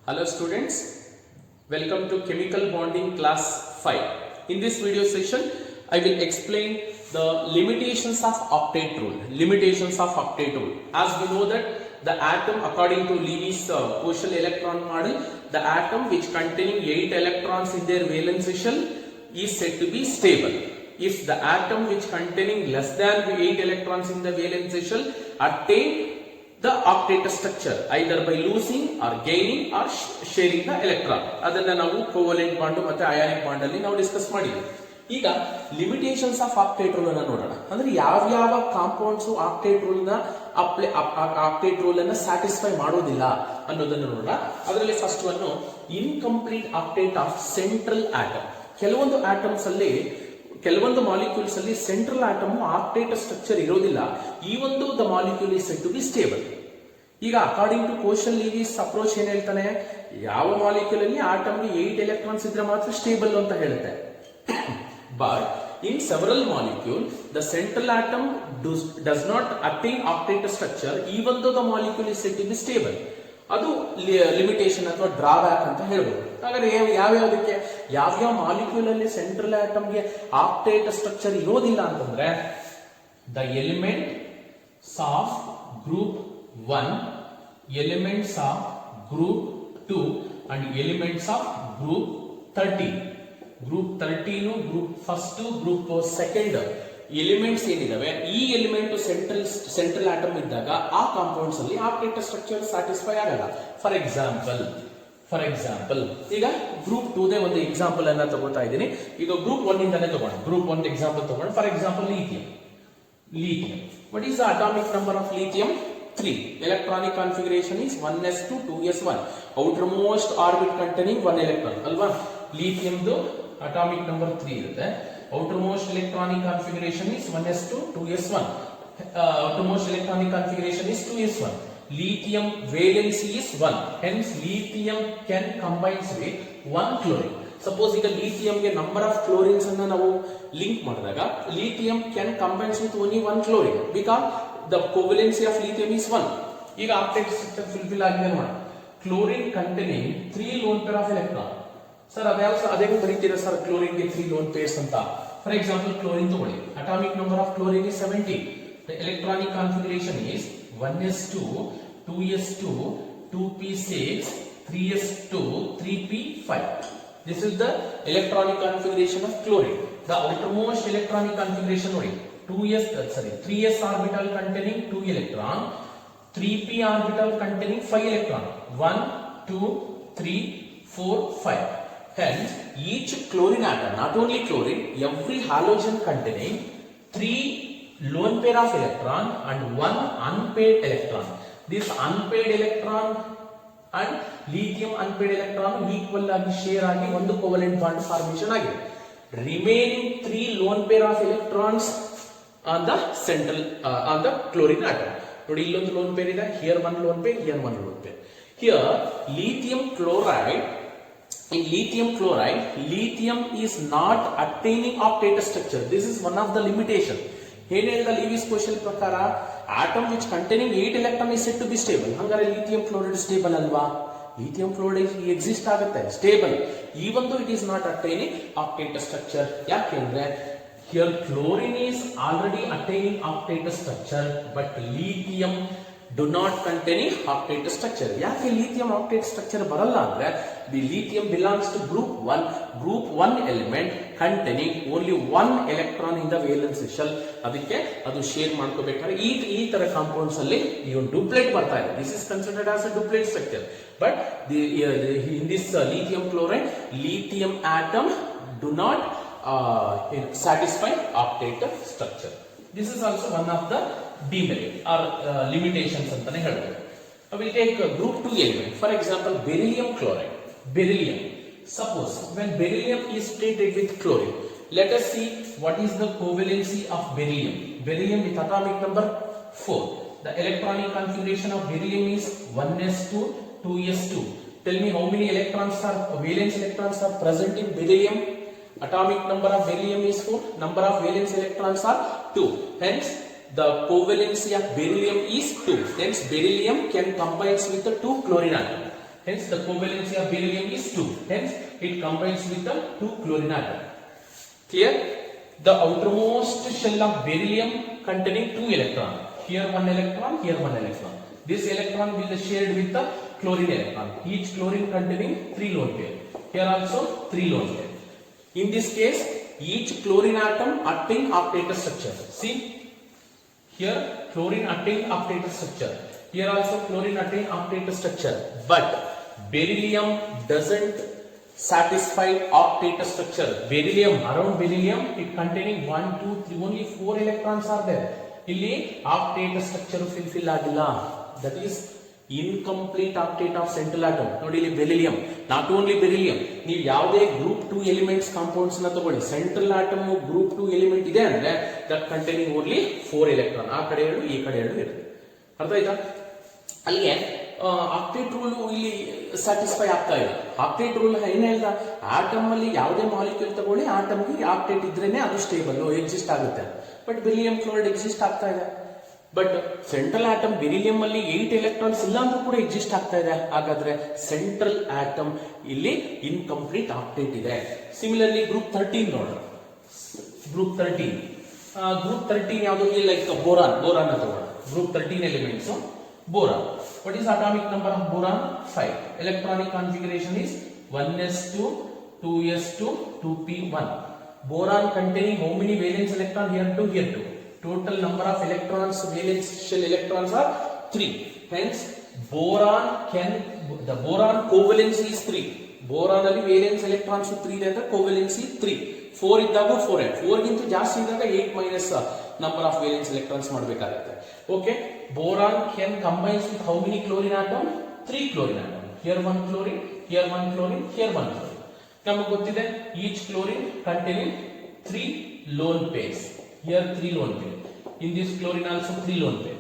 Hello students, welcome to chemical bonding class 5. In this video session, I will explain the limitations of octet rule. As we know that the atom, according to Levy's Koshal electron model, the atom which containing 8 electrons in their valence shell is said to be stable. If the atom which containing less than 8 electrons in the valence shell attain the octet structure either by losing or gaining or sharing the electron. ಅದನ್ನ ನಾವು covalent bond ಮತ್ತೆ ionic bond ಅಲ್ಲಿ ನಾವು discuss ಮಾಡಿದ್ವಿ. ಈಗ limitations of octet rule ಅನ್ನ ನೋಡೋಣ. ಅಂದ್ರೆ ಯಾವ ಕಾಂಪೌಂಡ್ಸ್ ಆಕ್ಟೇಟ್ ರೂಲ್ ನ ಆಕ್ಟೇಟ್ ರೂಲ್ ಅನ್ನ ಸ್ಯಾಟಿಸ್ಫೈ ಮಾಡೋದಿಲ್ಲ ಅನ್ನೋದನ್ನ ನೋಡೋಣ. ಅದರಲ್ಲಿ first one incomplete octet of central atom. ಕೆಲವೊಂದು ಆಟಮ್ಸ್ ಅಲ್ಲಿ ಕೆಲವೊಂದು ಮಾಲಿಕ್ಯೂಲ್ಸ್ ಅಲ್ಲಿ ಸೆಂಟ್ರಲ್ ಆಟಮ್ ಆಕ್ಟೇಟ್ ಸ್ಟ್ರಕ್ಚರ್ ಇರೋದಿಲ್ಲ. ಈ ಒಂದು the molecule is said to be stable. ಈಗ according to Kossel Lewis approach ಏನ್ ಹೇಳ್ತಾನೆ, ಯಾವ ಮಾಲಿಕ್ಯೂಲ್ ಅಲ್ಲಿ ಆಟಮ್ಗೆ 8 ಎಲೆಕ್ಟ್ರಾನ್ಸ್ ಇದ್ರೆ ಮಾತ್ರ ಸ್ಟೇಬಲ್ ಅಂತ ಹೇಳುತ್ತೆ. But in several molecule the central atom does not attain octet structure even though the molecule is said to be stable. ಅದು ಲಿಮಿಟೇಷನ್ ಅಥವಾ ಡ್ರಾಬ್ಯಾಕ್ ಅಂತ ಹೇಳ್ಬೋದು. ಹಾಗಾದ್ರೆ ಯಾವ್ಯಾವುದಕ್ಕೆ ಯಾವ್ಯಾವ ಮಾಲಿಕ್ಯೂಲ್ ಅಲ್ಲಿ ಸೆಂಟ್ರಲ್ ಆಟಮ್ಗೆ ಆಕ್ಟೇಟ್ ಸ್ಟ್ರಕ್ಚರ್ ಇರೋದಿಲ್ಲ ಅಂತಂದ್ರೆ the elements of group 1, elements of group 2 and elements of group 13. Group 13, group 1, group 2 elements ಏನಿದಾವೆ, ಈ ಎಲಿಮೆಂಟ್ ಸೆಂಟ್ರಲ್ ಆಟಮ್ ಇದ್ದಾಗ ಆ ಕಾಂಪೌಂಡ್ಸ್ ಅಲ್ಲಿ ಆಕ್ಟೇಟ್ ಸ್ಟ್ರಕ್ಚರ್ ಸ್ಯಾಟಿಸ್ಫೈ ಆಗಲ್ಲ. ಫಾರ್ ಎಕ್ಸಾಂಪಲ್ ಈಗ ಗ್ರೂಪ್ 2 ದೇ ಒಂದು ಎಕ್ಸಾಂಪಲ್ ಅನ್ನ ತಗೋತಾ ಇದ್ದೀನಿ. ಈಗ ಗ್ರೂಪ್ 1 ಇಂದಾನೆ ತಗೋಣ. ಗ್ರೂಪ್ 1 ಎಕ್ಸಾಂಪಲ್ ತಗೋಣ. For example lithium. What is the atomic number of lithium? 3. Electronic configuration is 1s2 2s1. Outermost orbit containing 1 electron ಅಲ್ವಾ. ಲಿಥಿಯಂ ದು ಅಟಾಮಿಕ್ ನಂಬರ್ 3 ಇರುತ್ತೆ. Outermost electronic configuration is 1s2 2s1. Outermost electronic configuration is 2s1. Lithium valency is 1. Hence lithium can combines with 1 chlorine. Suppose ಈಗ lithium ಗೆ number of chlorines ಅನ್ನು ನಾವು link ಮಾಡಿದಾಗ lithium can combines with only 1 chlorine because the covalency of lithium is 1. ಈಗ octet structure fulfill ಆಗಿದೆ ನೋಡಿ. Chlorine containing 3 lone pair of electron. Sir ಅದೇ ಬರೀತೀರಾ sir chlorine ಗೆ 3 ಲೋನ್ ಪೇರ್ಸ್ ಅಂತ. ಫಾರ್ ಎಕ್ಸಾಂಪಲ್ ಕ್ಲೋರಿನ್ ತಗೊಳ್ಳಿ. Atomic number of chlorine is 17. The electronic configuration is 1s2 2s2 2p6 3s2 3p5. This is the electronic configuration of chlorine. The outermost electronic configuration ನೋಡಿ 3s orbital containing 2 electron, 3p orbital containing 5 electron, 1 2 3 4 5. Hence each chlorine atom, not only chlorine, every halogen containing 3 lone pair of electron and 1 unpaired electron. This unpaired electron and lithium unpaired electron equal ಆಗಿ share ಆಗಿ ಒಂದು covalent bond formation ಆಗಿದೆ. Remaining 3 lone pair of electrons on the central on the chlorine atom. ನೋಡಿ ಇಲ್ಲೊಂದು lone pair ಇದೆ, here one lone pair, here one lone pair. Here lithium chloride, in lithium chloride, lithium is not attaining octet structure. This is one of the limitation. ಏನು ಹೇಳಿದ Lewis Kossel ಪ್ರಕಾರ atom which containing 8 electron is said to be stable. ಹಂಗಾರೆ lithium chloride stable ಅಲ್ವಾ? Lithium chloride exist ಆಗುತ್ತೆ stable even though it is not attaining octet structure. ಯಾಕೆಂದ್ರೆ here chlorine is already attaining octet structure but lithium do not containing octet structure. ಯಾಕೆ lithium octet structure ಬರಲ್ಲ ಅಂದ್ರೆ the lithium belongs to group 1 element containing only 1 electron in the valence shell. ಅದಕ್ಕೆ ಅದು share ಮಾಡ್ಕೋಬೇಕಾದ್ರೆ ಈ ತರ compounds ಅಲ್ಲಿ ಈ ಒಂದು ಡುಪ್ಲೆಟ್ ಬರ್ತಾ ಇದೆ. This is considered as a duplet structure. But in this lithium chloride, lithium atom do not satisfy octet structure. This is also one of the demerit or limitations ಅಂತಾನೆ ಹೇಳ್ಬೋದು. I will take group 2 element. For example, beryllium chloride. Beryllium. Suppose when beryllium is treated with chlorine, let us see what is the covalency of beryllium. Beryllium with atomic number 4. The electronic configuration of beryllium is 1s2 2s2. Tell me how many valence electrons are present in beryllium. Atomic number of beryllium is 4. Number of valence electrons are 2. Hence the covalency of beryllium is 2. Hence beryllium can combine with the 2 chlorine atom. Hence the covalency of beryllium is 2. Hence it combines with the 2 chlorine atom. Clear? The outermost shell of beryllium containing 2 electron. Here 1 electron, here 1 electron. This electron will be shared with the chlorine electron. Each chlorine containing 3 lone pair. Here also 3 lone pair. In this case, each chlorine atom attain octator structure. See, here chlorine attain octator structure. Here also chlorine attain octator structure. But beryllium doesn't satisfy octator structure. Beryllium, around beryllium, it containing 1, 2, 3, only 4 electrons are there. Illi octator structure fulfill agilla. That is incomplete octet of central atom. Nodi illi beryllium, not only beryllium, ನೀವು ಯಾವುದೇ group 2 elements compounds ನ ತಗೊಳ್ಳಿ, central atom group 2 element ಇದೆ ಅಂದ್ರೆ that containing only 4 electron. ಆ ಕಡೆ 2 ಈ ಕಡೆ 2 ಇರುತ್ತೆ. ಅರ್ಥ ಆಯ್ತಾ? ಅಲ್ಲಿಗೆ ಆಕ್ಟೇಟ್ ರೂಲ್ ಇಲ್ಲಿ ಸ್ಯಾಟಿಸ್ಫೈ ಆಗ್ತಾ ಇದೆ. ಆಕ್ಟೇಟ್ ರೂಲ್ ಏನ್ ಹೇಳ್ದ, ಆಟಮ್ ಅಲ್ಲಿ ಯಾವುದೇ ಮಾಲಿಕ್ಯೂಲ್ ತಗೊಳ್ಳಿ, ಆಟಮ್ಗೆ ಆಕ್ಟೇಟ್ ಇದ್ರೇನೆ ಅದು ಸ್ಟೇಬಲ್ ಎಕ್ಸಿಸ್ಟ್ ಆಗುತ್ತೆ. ಬಟ್ ಬೆರಿಲಿಯಂ ಕ್ಲೋರೈಡ್ ಎಕ್ಸಿಸ್ಟ್ ಆಗ್ತಾ ಇದೆ. ಬಟ್ ಸೆಂಟ್ರಲ್ ಆಟಮ್ ಬೆರಿಲಿಯಂ ಅಲ್ಲಿ 8 ಎಲೆಕ್ಟ್ರಾನ್ಸ್ ಇಲ್ಲ ಅಂದ್ರೂ ಕೂಡ ಎಕ್ಸಿಸ್ಟ್ ಆಗ್ತಾ ಇದೆ. ಹಾಗಾದ್ರೆ ಸೆಂಟ್ರಲ್ ಆಟಮ್ ಇಲ್ಲಿ ಇನ್ಕಂಪ್ಲೀಟ್ ಆಕ್ಟೇಟ್ ಇದೆ. ಸಿಮಿಲರ್ಲಿ ಗ್ರೂಪ್ 13 ನೋಡೋಣ. ಗ್ರೂಪ್ 13 ಯಾವುದು? ಲೈಕ್ ಬೋರಾನ್ ತಗೋಣ. Group 13 elements boron. What is atomic number of boron? 5. Electronic configuration is 1s2, 2s2, 2p1. Boron containing how many valence electron? Here 2, here 2. Total number of electrons, valence shell electrons are 3. Hence the boron covalency is 3. Boron ಅಲ್ಲಿ valence electrons 3 ಇದೆ ಅಂದ್ರೆ covalency 3. 4 ಇದ್ದಾಗ 4 ಗಿಂತ ಜಾಸ್ತಿ ಇದ್ದಾಗ 8 minus number of valence electrons ಮಾಡಬೇಕಾಗುತ್ತೆ. Okay, boron can combines with how many chlorine atom? 3 chlorine atom. Here 1 chlorine, here 1 chlorine, here 1 chlorine. ನಮಗೆ ಗೊತ್ತಿದೆ each chlorine containing 3 lone pairs. Here 3 lone pair. In this chlorine also 3 lone pair.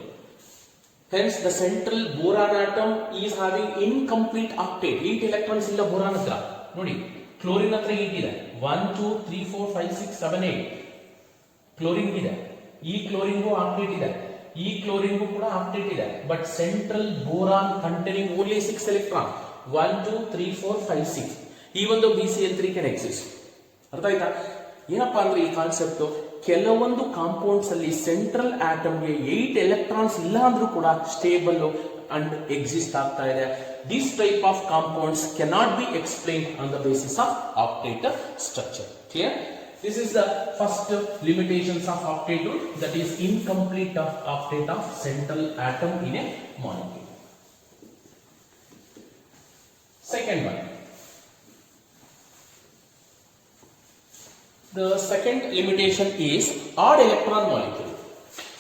Hence the central boron atom is having incomplete octet. 8 electrons illa boron hatra. ನೋಡಿ, chlorine ಹತ್ರ 8 ಇದೆ. 1 2 3 4 5 6 7 8 chlorine ಇದೆ. ಈ ಕ್ಲೋರಿನ್ಗೂ octet ಇದೆ, ಈ ಕ್ಲೋರಿನ್ಗೂ ಕೂಡ ಆಕ್ಟೇಟ್ ಇದೆ. But central boron containing only 6 electron. 1 2 3 4 5 6. ಈ ಒಂದು BCl3 ಕ್ಯಾನ್ ಎಕ್ಸಿಸ್ಟ್. ಅರ್ಥ ಆಯ್ತಾ? ಏನಪ್ಪಾ ಅಂದ್ರೆ ಈ ಕಾನ್ಸೆಪ್ಟ್, ಕೆಲವೊಂದು ಕಾಂಪೌಂಡ್ಸ್ ಅಲ್ಲಿ ಸೆಂಟ್ರಲ್ ಆಟಮ್ಗೆ 8 ಎಲೆಕ್ಟ್ರಾನ್ಸ್ ಇಲ್ಲ ಅಂದ್ರೂ ಕೂಡ ಸ್ಟೇಬಲ್ ಅಂಡ್ ಎಕ್ಸಿಸ್ಟ್ ಆಗ್ತಾ ಇದೆ. This type of compounds cannot be explain on the basis of octet structure. Clear? This is the first limitations of octet rule, that is incomplete octet of central atom in a molecule. Second one. The second limitation is odd electron molecule.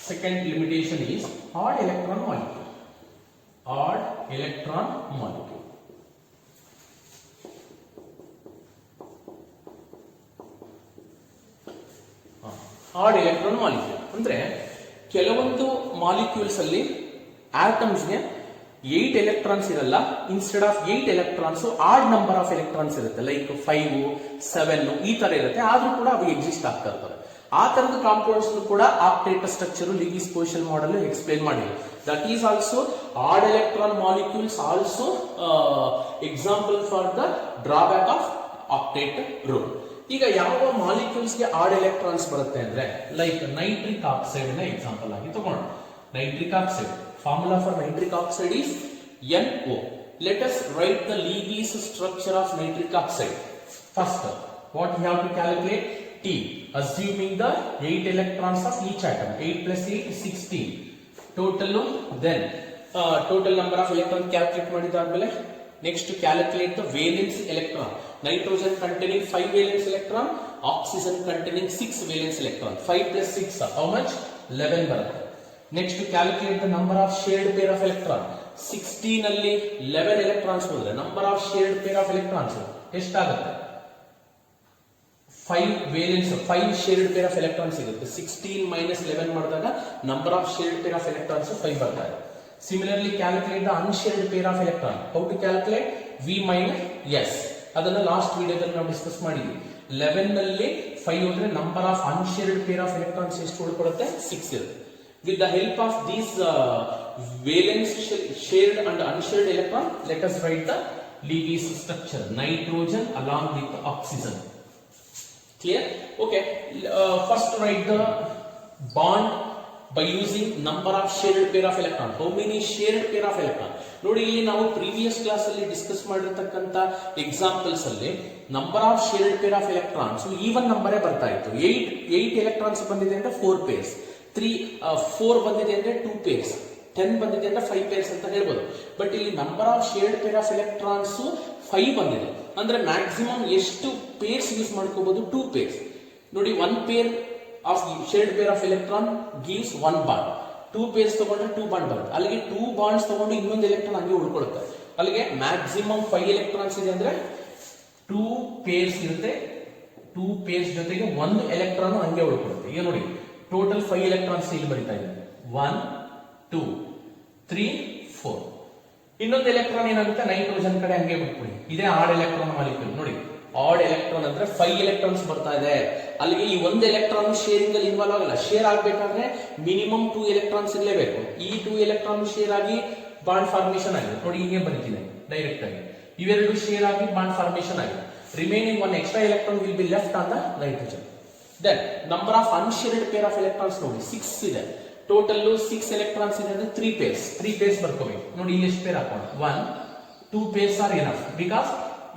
Second limitation is odd electron molecule. Odd electron molecule. Odd electron molecule ಅಂದ್ರೆ ಕೆಲವೊಂದು molecules ಅಲ್ಲಿ atoms ಗೆ 8 electrons ಇರಲ್ಲ. Instead of 8 electrons odd number of electrons ಇರುತ್ತೆ. Like 5 7 ಈ ತರ ಇರುತ್ತೆ. ಆದ್ರೂ ಕೂಡ ಅವು ಎಕ್ಸಿಸ್ಟ್ ಆಗ್ತಾ ಇರ್ತವೆ. ಆ ತರದ ಕಾಂಪೌಂಡ್ಸ್ ಕೂಡ octet structure Lewis position model explain ಮಾಡಿದೆ. That is also odd electron molecules also example for the drawback of octet rule. ಈಗ ಯಾವ ಮಾಲಿಕ್ಯೂಲ್ಸ್ ಗೆ ಆಡ್ ಎಲೆಕ್ಟ್ರಾನ್ಸ್ ಬರುತ್ತೆ ಅಂದ್ರೆ ಲೈಕ್ ನೈಟ್ರಿಕ್ ಆಕ್ಸೈಡ್ ನ ಎಕ್ಸಾಂಪಲ್ ಆಗಿ ತಗೊಂಡು. Nitric oxide, formula for nitric oxide is NO. Let us write the Lewis structure of nitric oxide. First, what we have to calculate? T, assuming the 8 electrons of each atom. 8 plus 8 is 16. Total, then total number of electrons calculate ಮಾಡಿದಾದ್ಮೇಲೆ next to calculate the valence electron. Nitrogen containing 5 valence electron, oxygen containing 6 valence electron. 5 plus 6 how much? 11 ಬರುತ್ತೆ. Next to calculate the number of shared pair of electron. 16 ಅಲ್ಲಿ 11 electrons ಹೋದ್ರೆ number of shared pair of electrons ಎಷ್ಟಾಗುತ್ತೆ? 5 valence 5 shared pair of electrons ಸಿಗುತ್ತೆ. 16 minus 11 ಮಾಡಿದಾಗ number of shared pair of electrons 5 ಬರ್ತದೆ. Similarly calculate the unshared pair of electron. How to calculate? V minus S. ಅದನ್ನ last ವಿಡಿಯೋದಲ್ಲಿ ನಾವು discuss ಮಾಡಿದ್ವಿ. 11 ನಲ್ಲಿ 5 ಹೋದ್ರೆ number of unshared pair of electrons ಎಷ್ಟು ಉಳ್ಕೊಳ್ಳುತ್ತೆ? 6 ಇರುತ್ತೆ. With the help of these valence shared and unshared electron, let us write the Lewis structure. Nitrogen along with oxygen. Clear? Okay. First write the bond by using number of shared pair of electron. How many shared pair of electron? ನೋಡಿ ಇಲ್ಲಿ ನಾವು previous class ಅಲ್ಲಿ discuss ಮಾಡಿರ್ತಕ್ಕಂಥ examples ಅಲ್ಲಿ number of shared pair of electrons even ನಂಬರೇ ಬರ್ತಾ ಇತ್ತು. 8 electrons ಬಂದಿದೆ ಅಂದ್ರೆ 4 ಪೇರ್ಸ್, 4 ಬಂದಿದೆ ಅಂದ್ರೆ 2 ಪೇರ್ಸ್, 10 ಬಂದಿದೆ ಅಂದ್ರೆ 5 ಪೇರ್ಸ್ ಅಂತ ಹೇಳ್ಬೋದು. ಬಟ್ ಇಲ್ಲಿ number of shared pair of electrons 5 ಬಂದಿದೆ ಅಂದ್ರೆ ಮ್ಯಾಕ್ಸಿಮಮ್ ಎಷ್ಟು ಪೇರ್ಸ್ ಯೂಸ್ ಮಾಡ್ಕೋಬಹುದು? 2 ಪೇರ್ಸ್. ನೋಡಿ 1 pair of shared pair of electron gives 1 bond. 2 pairs ತಗೊಂಡ್ರೆ 2 ಬಾಂಡ್ ಬರುತ್ತೆ. ಅಲ್ಲಿಗೆ 2 ಬಾಂಡ್ಸ್ ತಗೊಂಡು ಇನ್ನೊಂದು ಎಲೆಕ್ಟ್ರಾನ್ ಹಂಗೆ ಉಳ್ಕೊಳ್ಳುತ್ತೆ. ಅಲ್ಲಿಗೆ ಮ್ಯಾಕ್ಸಿಮಮ್ 5 ಎಲೆಕ್ಟ್ರಾನ್ಸ್ ಇದೆ ಅಂದ್ರೆ 2 ಪೇರ್ಸ್ ಇರುತ್ತೆ. 2 ಪೇರ್ಸ್ ಜೊತೆಗೆ 1 ಎಲೆಕ್ಟ್ರಾನ್ ಹಂಗೆ ಉಳ್ಕೊಳ್ಳುತ್ತೆ. ಈಗ ನೋಡಿ ಟೋಟಲ್ 5 ಎಲೆಕ್ಟ್ರಾನ್ಸ್ ಇಲ್ಲಿ ಬರೀತಾ ಇದೆ. 1 2 3 4. ಇನ್ನೊಂದು ಎಲೆಕ್ಟ್ರಾನ್ ಏನಾಗುತ್ತೆ? ನೈಟ್ರೋಜನ್ ಕಡೆ ಹಂಗೆ ಬಿಟ್ಬಿಡಿ. ಇದೇ ಆಡ್ ಎಲೆಕ್ಟ್ರಾನ್ ಮಾಲಿಕ್ಯೂಲ್. ನೋಡಿ ಆಡ್ ಎಲೆಕ್ಟ್ರಾನ್ ಅಂದ್ರೆ 5 ಎಲೆಕ್ಟ್ರಾನ್ಸ್ ಬರ್ತಾ ಇದೆ. ಅಲ್ಲಿಗೆ ಈ ಒಂದು ಎಲೆಕ್ಟ್ರಾನ್ ಶೇರಿಂಗ್ ಅಲ್ಲಿ ಇನ್ವಾಲ್ವ್ ಆಗಲ್ಲ. ಶೇರ್ ಆಗ್ಬೇಕಾದ್ರೆ ಮಿನಿಮಮ್ 2 ಎಲೆಕ್ಟ್ರಾನ್ಸ್ ಇರಲೇಬೇಕು. ಈ 2 ಎಲೆಕ್ಟ್ರಾನ್ ಶೇರ್ ಆಗಿ ಬಾಂಡ್ ಫಾರ್ಮೇಶನ್ ಆಗಿದೆ. ನೋಡಿ ಹೀಗೆ ಬರೀತಿದೆ ಡೈರೆಕ್ಟ್ ಆಗಿ. ಇವೆರಡು ಶೇರ್ ಆಗಿ ಬಾಂಡ್ ಫಾರ್ಮೇಶನ್ ಆಗಿದೆ. Remaining 1 extra electron will be left on the nitrogen. Then number of unshared pair of electrons ನೋಡಿ 6 ಇದೆ. ಟೋಟಲ್ 6 ಎಲೆಕ್ಟ್ರಾನ್ಸ್ ಇದೆ ಅಂದ್ರೆ 3 ಪೇರ್ಸ್. 3 ಪೇರ್ಸ್ ಬರ್ಕೋಬೇಕು. ನೋಡಿ ಇಲ್ಲಿ ಎಷ್ಟು ಪೇರ್ ಹಾಕೋಣ? 1 2 pairs are enough because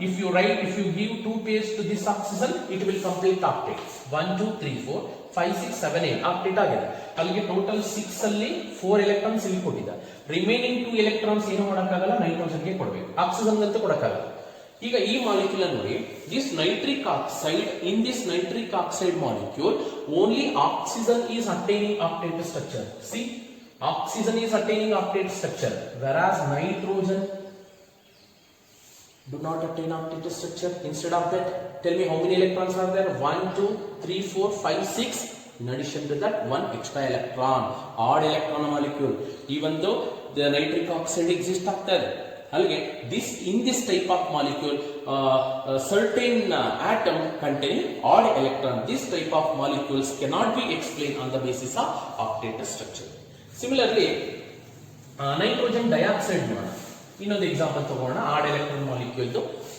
if you give 2 pairs to this oxygen, it will complete octet. 1 2 3 4 5 6 7 8 octet ಆಗಿದೆ. ಅಲ್ಲಿಗೆ ಟೋಟಲ್ 6 ಅಲ್ಲಿ 4 ಎಲೆಕ್ಟ್ರಾನ್ಸ್ ಇಲ್ಲಿ ಕೊಟ್ಟಿದ್ದಾರೆ. ರಿಮೈನಿಂಗ್ 2 ಎಲೆಕ್ಟ್ರಾನ್ಸ್ ಏನು ಮಾಡೋಕ್ಕಾಗಲ್ಲ, ನೈಟ್ರೋಜನ್ ಗೆ ಕೊಡಬೇಕು. ಆಕ್ಸಿಜನ್ ಅಂತೂ ಕೊಡಕ್ಕಾಗಲ್ಲ. ಈಗ ಈ ಮಾಲಿಕ್ಯೂಲ್ ನೋಡಿ, this nitric oxide, in this nitric oxide molecule only oxygen is attaining octet structure. See, oxygen is attaining octet structure, whereas nitrogen do not attain octet structure. Instead of that, tell me how many electrons are there? 1 2 3 4 5 6. In addition to that, 1 extra electron, odd electron molecule. Even though the nitric oxide exists after, in this type of molecule, certain atom containing odd electron. This type of molecules cannot be explained on the basis of octet structure. Similarly, nitrogen dioxide ನೋಡೋಣ. ಇನ್ನೊಂದು example ತಗೋಣ. Odd electron molecule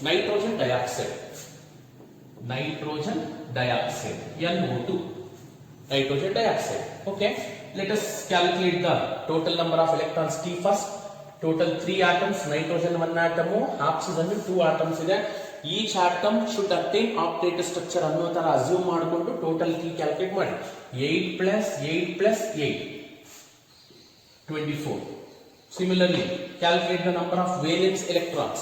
nitrogen dioxide. Nitrogen dioxide NO2. Nitrogen dioxide. Okay, let us calculate the total number of electrons. T first. Total 3 atoms. Nitrogen 1 atom, oxygen 2 atoms ಇದೆ. Each atom should attain octet structure ಅನ್ನೋ ತರ assume ಮಾಡಿಕೊಂಡು total T calculate ಮಾಡಿ. 8 plus 8 plus 8 24. Similarly, calculate the number of valence electrons.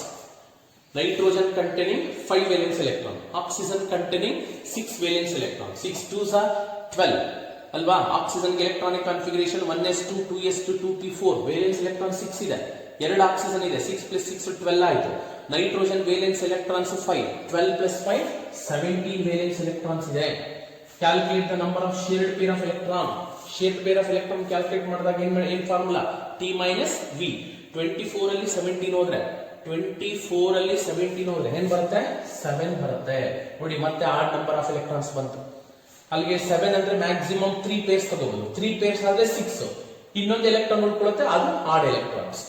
Nitrogen containing 5 valence electron, oxygen containing 6 valence electron. 6 2s are 12. ಅಲ್ವಾ? Oxygen electronic configuration 1s2 2s2 2p4. Valence electron 6 ಇದೆ. 2 oxygen ಇದೆ. 6 plus 6 12 ಆಯ್ತು. Nitrogen valence electrons 5. 12 plus 5 17 valence electrons ಇದೆ. Calculate the number of shared pair of electron. Shared pair of electron calculate ಮಾಡಿದಾಗ ಏನ್ formula? T minus V. 24 ಅಲ್ಲಿ 17 ಹೋದ್ರೆ 24 ಅಲ್ಲಿ 17 ಹೋದ್ರೆ ಏನ್ ಬರುತ್ತೆ? 7 ಬರುತ್ತೆ. ನೋಡಿ ಮತ್ತೆ ಆಡ್ ನಂಬರ್ ಆಫ್ ಎಲೆಕ್ಟ್ರಾನ್ಸ್ ಬಂತು. ಅಲ್ಲಿಗೆ 7 ಅಂದ್ರೆ ಮ್ಯಾಕ್ಸಿಮಮ್ 3 ಪೇರ್ಸ್ ತಗೋಬಹುದು. 3 ಪೇರ್ಸ್ ಆದ್ರೆ 6. ಇನ್ನೊಂದು ಎಲೆಕ್ಟ್ರಾನ್ ಉಳ್ಕೊಳ್ಳುತ್ತೆ, ಅದು odd electrons.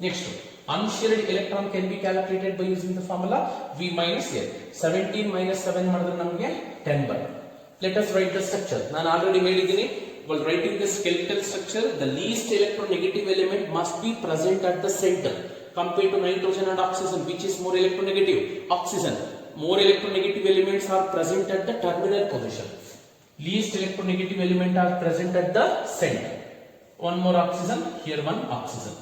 Next, unshared electron can be calculated by using the formula V minus L. 17 minus 7 ಮಾಡಿದ್ರೆ ನಮಗೆ 10 ಬರುತ್ತೆ. Let us write the structure. ನಾನು ಆಲ್ರೆಡಿ ಹೇಳಿದ್ದೀನಿ, while writing the skeletal structure, the least electronegative element must be present at the center compared to nitrogen and oxygen. Which is more electronegative? Oxygen. More electronegative elements are present at the terminal position. Least electronegative element are present at the center. One more oxygen, here one oxygen.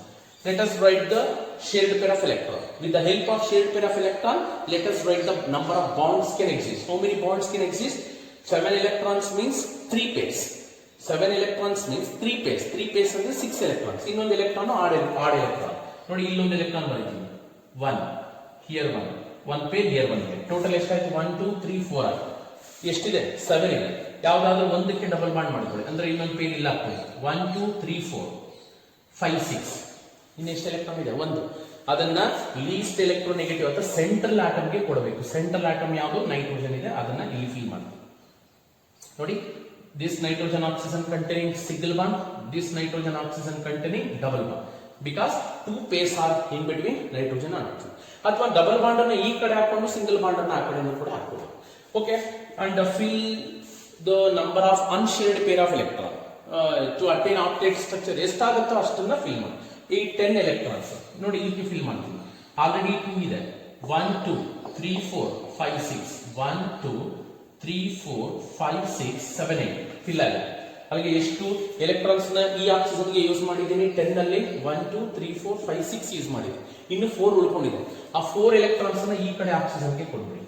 Let us write the shared pair of electron. With the help of shared pair of electron, let us write the number of bonds can exist. How many bonds can exist? 7 electrons means 3 pairs. 7 electrons means 3 pairs. 3 pairs ಅಂದ್ರೆ 6 electrons. ಇನ್ನೊಂದು electron add electron. ನೋಡಿ ಇಲ್ಲೊಂದು electron ಬರೀತೀನಿ. 1 here 1 pair here 1 pair. Total ಎಷ್ಟಾಯ್ತು? 1 2 3 4 ಆಯ್ತು. ಎಷ್ಟಿದೆ? 7 ಇದೆ. ಯಾವ್ದಾದ್ರೂ ಒಂದಕ್ಕೆ ಡಬಲ್ ಬಾಂಡ್ ಮಾಡ್ಕೊಳ್ಳಿ, ಅಂದ್ರೆ ಇನ್ನೊಂದು ಪೇರ್ ಇಲ್ಲ ಹಾಕೊಳ್ಳಿ. 1 2 3 4 5 6. ಇನ್ನೆಷ್ಟು ಎಲೆಕ್ಟ್ರಾನ್ ಇದೆ? 1. ಅದನ್ನ ಲೀಸ್ಟ್ ಎಲೆಕ್ಟ್ರೋನೆಗೆಟಿವ್ ಅಥವಾ ಸೆಂಟ್ರಲ್ ಆಟಮ್ ಗೆ ಕೊಡಬೇಕು. ಸೆಂಟ್ರಲ್ ಆಟಮ್ ಯಾವುದು? ನೈಟ್ರೋಜನ್ ಇದೆ, ಅದನ್ನ ಇಲ್ಲಿ ಫಿಲ್ ಮಾಡಿ. ನೋಡಿ this nitrogen oxygen containing single bond, this nitrogen oxygen containing double bond, because two pairs are in between nitrogen and oxygen. ಅಥವಾ ಡಬಲ್ ಬಾಂಡ್ ಅನ್ನು ಈ ಕಡೆ ಹಾಕೊಂಡು ಸಿಂಗಲ್ ಬಾಂಡ್ ಅನ್ನು ಆ ಕಡೆ ಕೂಡ ಹಾಕಬಹುದು. Okay, and fill the number of unshared pair of electron to attain octet structure. ಎಷ್ಟಾಗುತ್ತೋ ಅಷ್ಟನ್ನ ಫಿಲ್ ಮಾಡಿ. ಈ 10 electrons ನೋಡಿ ಇಲ್ಲಿ ಫಿಲ್ ಮಾಡ್ತೀನಿ. ಆಲ್ರೆಡಿ 2 ಇದೆ. 1 2 3 4 5 6 1 2 3 4 5 6 7 8 ಫಿಲ್ ಆಗಿದೆ. ಅಲ್ಲಿಗೆ ಎಷ್ಟು ಎಲೆಕ್ಟ್ರಾನ್ಸ್ ನ ಈ ಆಕ್ಸಿಜನ್ ಗೆ ಯೂಸ್ ಮಾಡಿದ್ದೀನಿ? 10 ನಲ್ಲಿ 1 2 3 4 5 6 ಯೂಸ್ ಮಾಡಿದ್ದೀನಿ. ಇನ್ನು 4 ಉಳ್ಕೊಂಡಿದೆ. ಆ 4 ಎಲೆಕ್ಟ್ರಾನ್ಸ್ ನ ಈ ಕಡೆ ಆಕ್ಸಿಜನ್ ಗೆ ಕೊಡ್ಬಿಡಿ.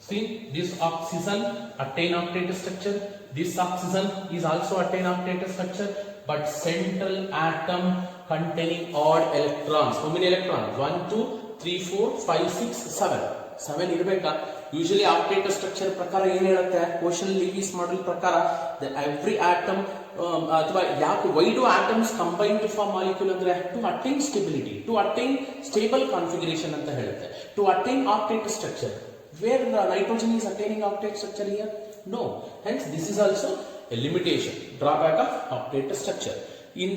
See, this oxygen attain octet structure. This oxygen is also attain octet structure, but central atom containing odd electrons. How many electrons? 1 2 3 4 5 6 7. 7 ಇರಬೇಕಾ? ಯೂಶಲಿ ಆಕ್ಟೇಟ್ ಸ್ಟ್ರಕ್ಚರ್ ಪ್ರಕಾರ ಏನ್ ಹೇಳುತ್ತೆ? ಕ್ವಶನ್ ಲಿವೀಸ್ ಮಾಡೆಲ್ ಪ್ರಕಾರ ಎವ್ರಿ ಆಟಮ್ ಅಥವಾ ಯಾಕೆ why do atoms combine to form molecule ಅಂದ್ರೆ to attain stability, to attain stable configuration ಅಂತ ಹೇಳುತ್ತೆ. To attain octet structure. Where the nitrogen is attaining octet structure here? No. Hence, this is also a limitation, drawback of octet structure. In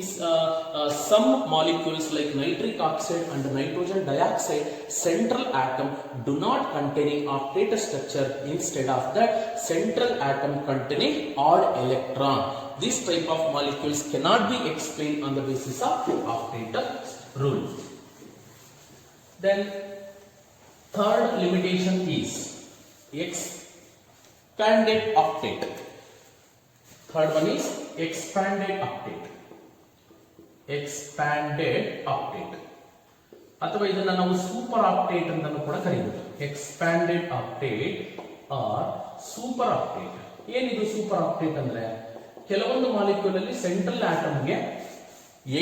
some molecules like nitric oxide and nitrogen dioxide, central atom do not containing octet structure. Instead of that, central atom containing odd electron. This type of molecules cannot be explained on the basis of octet rule. Then, third limitation is expanded octet. Third one is expanded octet. Expanded octet. ಅಥವಾ ಇದನ್ನ ನಾವು super octet ಅಂತ ಕೂಡ ಕರೀಬಹುದು. Expanded octet or super octet. ಏನಿದು super octet ಅಂದ್ರೆ? ಕೆಲವೊಂದು molecule ಅಲ್ಲಿ ಸೆಂಟ್ರಲ್ ಆಟಮ್ಗೆ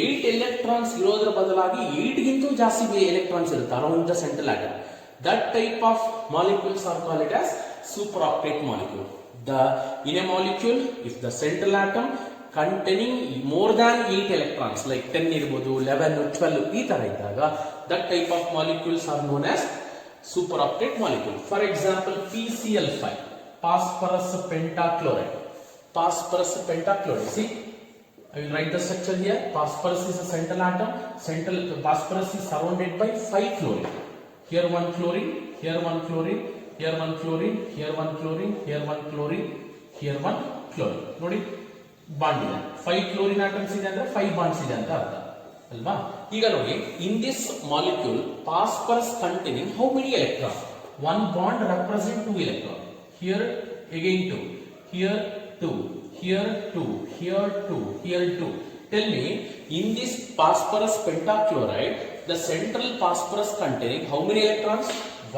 8 ಎಲೆಕ್ಟ್ರಾನ್ಸ್ ಇರೋದ್ರ ಬದಲಾಗಿ 8 ಗಿಂತ ಜಾಸ್ತಿ ಎಲೆಕ್ಟ್ರಾನ್ಸ್ ಇರುತ್ತೆ around the central atom. That type of molecules are called as superoctet molecule. In a molecule, if the central atom containing more than 8 electrons, like 10 irbodu, 11, 12, ee tara iddaga, that type of molecules are known as superoctet molecule. For example, PCl5, phosphorus pentachloride. Phosphorus pentachloride. See, I will write the structure here. Phosphorus is a central atom. Central phosphorus is surrounded by 5 chlorine. Here one chlorine, here one chlorine, here one chlorine, here one chlorine, here one chlorine, here one chlorine. ನೋಡಿ bond ಇದೆ. 5 chlorine atoms ಇದೆ ಅಂದ್ರೆ 5 bonds ಇದೆ ಅಂತ ಅರ್ಥ ಅಲ್ವಾ? ಈಗ ನೋಡಿ, in this molecule phosphorus containing how many electrons? One bond represent 2 electrons. Here again 2, here 2, here 2, here 2, here 2. Tell me, in this phosphorus pentachloride, the central phosphorus containing how many electrons?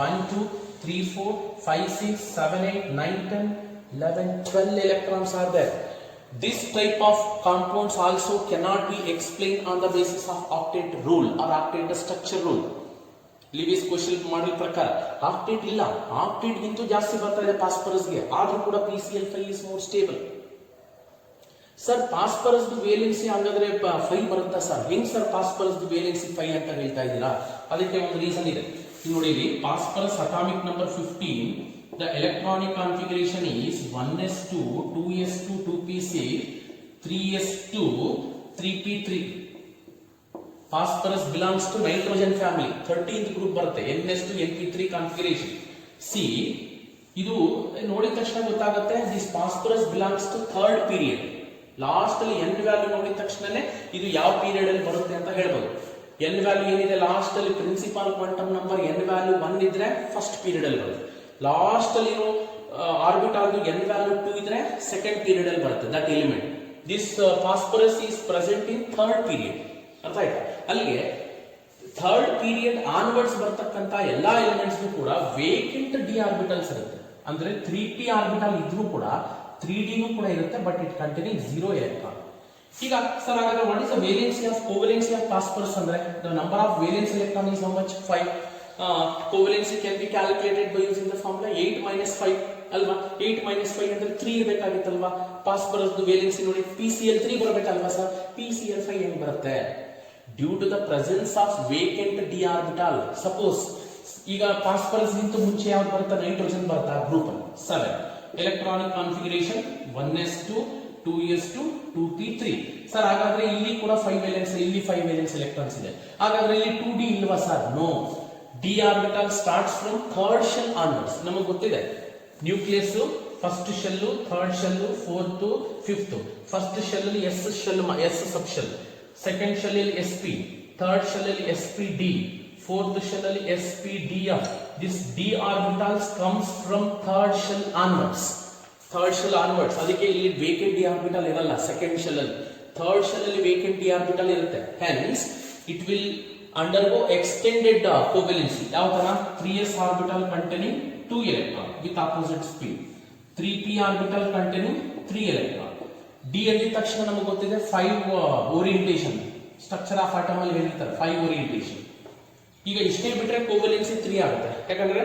1 2 3 4 5 6 7 8 9 10 11 12 electrons are there. This type of compounds also cannot be explained on the basis of octet rule or octet structure rule. Lewis question model ಪ್ರಕಾರ octet ಇಲ್ಲ, octet ಗಿಂತ ಜಾಸ್ತಿ ಬರ್ತಾ ಇದೆ phosphorus ಗೆ, ಆದ್ರೂ ಕೂಡ PCl5 is more stable. Sir phosphorus valency ಹಾಗಾದ್ರೆ 5 ಬರುತ್ತಾ ಸರ್? ಹೆಂಗ್ ಸರ್ ಫಾಸ್ಫರಸ್ ವೇಲೆನ್ಸಿ 5 ಅಂತ ಹೇಳ್ತಾ ಇದ್ದೀರಾ? ಅದಕ್ಕೆ ಒಂದು ರೀಸನ್ ಇದೆ. ನೋಡಿ, phosphorus atomic number 15, the electronic configuration is 1s2 2s2 2p6 3s2 3p3. Phosphorus belongs to nitrogen family, 13th group ಬರುತ್ತೆ. ns2 np3 configuration. ಸಿ ಇದು ನೋಡಿದ ತಕ್ಷಣ ಗೊತ್ತಾಗುತ್ತೆ, this phosphorus belongs to third period. Last ಅಲ್ಲಿ n value ನೋಡಿದ ತಕ್ಷಣನೇ ಇದು ಯಾವ ಪೀರಿಯಡ್ ಅಲ್ಲಿ ಬರುತ್ತೆ ಅಂತ ಹೇಳ್ಬೋದು. n ವ್ಯಾಲ್ಯೂ ಏನಿದೆ ಲಾಸ್ಟ್ ಅಲ್ಲಿ principal quantum number n value 1 ಇದ್ರೆ ಫಸ್ಟ್ ಪೀರಿಯಡ್ ಅಲ್ಲಿ ಬರುತ್ತೆ. ಲಾಸ್ಟ್ ಅಲ್ಲಿ ಆರ್ಬಿಟಾಲ್ n ವ್ಯಾಲ್ಯೂ 2 ಇದ್ರೆ ಸೆಕೆಂಡ್ ಪೀರಿಯಡ್ ಅಲ್ಲಿ ಬರುತ್ತೆ that element. This phosphorus is present in third period. ಅರ್ಥ ಆಯ್ತಾ? ಅಲ್ಲಿಗೆ ಥರ್ಡ್ ಪೀರಿಯಡ್ ಆನ್ವರ್ಡ್ಸ್ ಬರ್ತಕ್ಕಂತ ಎಲ್ಲಾ ಎಲಿಮೆಂಟ್ಸ್ ಕೂಡ ವೇಕೆಂಟ್ ಡಿ ಆರ್ಬಿಟಲ್ಸ್ ಇರುತ್ತೆ. ಅಂದ್ರೆ 3p ಆರ್ಬಿಟಲ್ ಇದ್ರೂ ಕೂಡ 3d ಕೂಡ ಇರುತ್ತೆ, ಬಟ್ ಇಟ್ ಕಂಟೈನಿಂಗ್ 0 ಎಲೆಕ್ಟ್ರಾನ್. ಈಗ ಸರ್ ಹಾಗಾದ್ರೆ what is the valency of covalency of phosphorus ಅಂದ್ರೆ the number of valence electron is how much? 5. Covalency can be calculated by using the formula 8 - 5 ಅಲ್ವಾ? 8 - 5 ಅಂದ್ರೆ 3 ಇರಬೇಕಾಗಿತ್ತಲ್ವಾ? Phosphorus valency ನೋಡಿ, PCl3 ಬರಬೇಕಲ್ವಾ sir? PCl5 ಹೆಂಗ್ ಬರುತ್ತೆ? Due to the presence of vacant d orbital. Suppose ಈಗ phosphorus ಗಿಂತ ಮುಂಚೆ ಯಾವ್ದು ಬರುತ್ತೆ? ನೈಟ್ರೋಜನ್ ಬರುತ್ತಾ ಗ್ರೂಪ್ ಅಲ್ಲಿ 7. electronic configuration 1s2 2s2 2p3 sir ಹಾಗಾದ್ರೆ ಇಲ್ಲಿ ಕೂಡ 5 ವೇಲೆನ್ಸ್ ಇಲ್ಲಿ 5 ವೇಲೆನ್ಸ್ ಎಲೆಕ್ಟ್ರಾನ್ಸ್ ಇದೆ ಹಾಗಾದ್ರೆ ಇಲ್ಲಿ 2d ಇಲ್ವಾ sir no d orbital starts from third shell onwards ನಮಗೆ ಗೊತ್ತಿದೆ nucleus first shell third shell fourth fifth first shell ಅಲ್ಲಿ s sub shell second shell ಅಲ್ಲಿ sp ಥರ್ಡ್ ಶೆಲ್ ಅಲ್ಲಿ spd fourth shell ಅಲ್ಲಿ spdf this d orbitals comes from third shell onwards ಅದಕ್ಕೆ ಇಲ್ಲಿ vacant d orbital ಇರಲ್ಲ second shell ಅಲ್ಲಿ third shell ಅಲ್ಲಿ vacant d orbital ಇರುತ್ತೆ hence it will undergo extended covalency ಯಾವ ತರ 3s orbital containing 2 electron with opposite spin 3p orbital containing 3 electron d ಅಂದಿದ ತಕ್ಷಣ ನಮಗೆ ಗೊತ್ತಿದೆ 5 ಓರಿಯಂಟೇಷನ್ ಸ್ಟ್ರಕ್ಚರ್ ಆಫ್ ಆಟಮ್ ಅಲ್ಲಿ ಹೇಳಿರ್ತಾರೆ 5 ಓರಿಯಂಟೇಷನ್ ಈಗ ಇಷ್ಟೇ ಬಿಟ್ರೆ ಕೋವಲೆನ್ಸಿ 3 ಆಗುತ್ತೆ ಯಾಕಂದ್ರೆ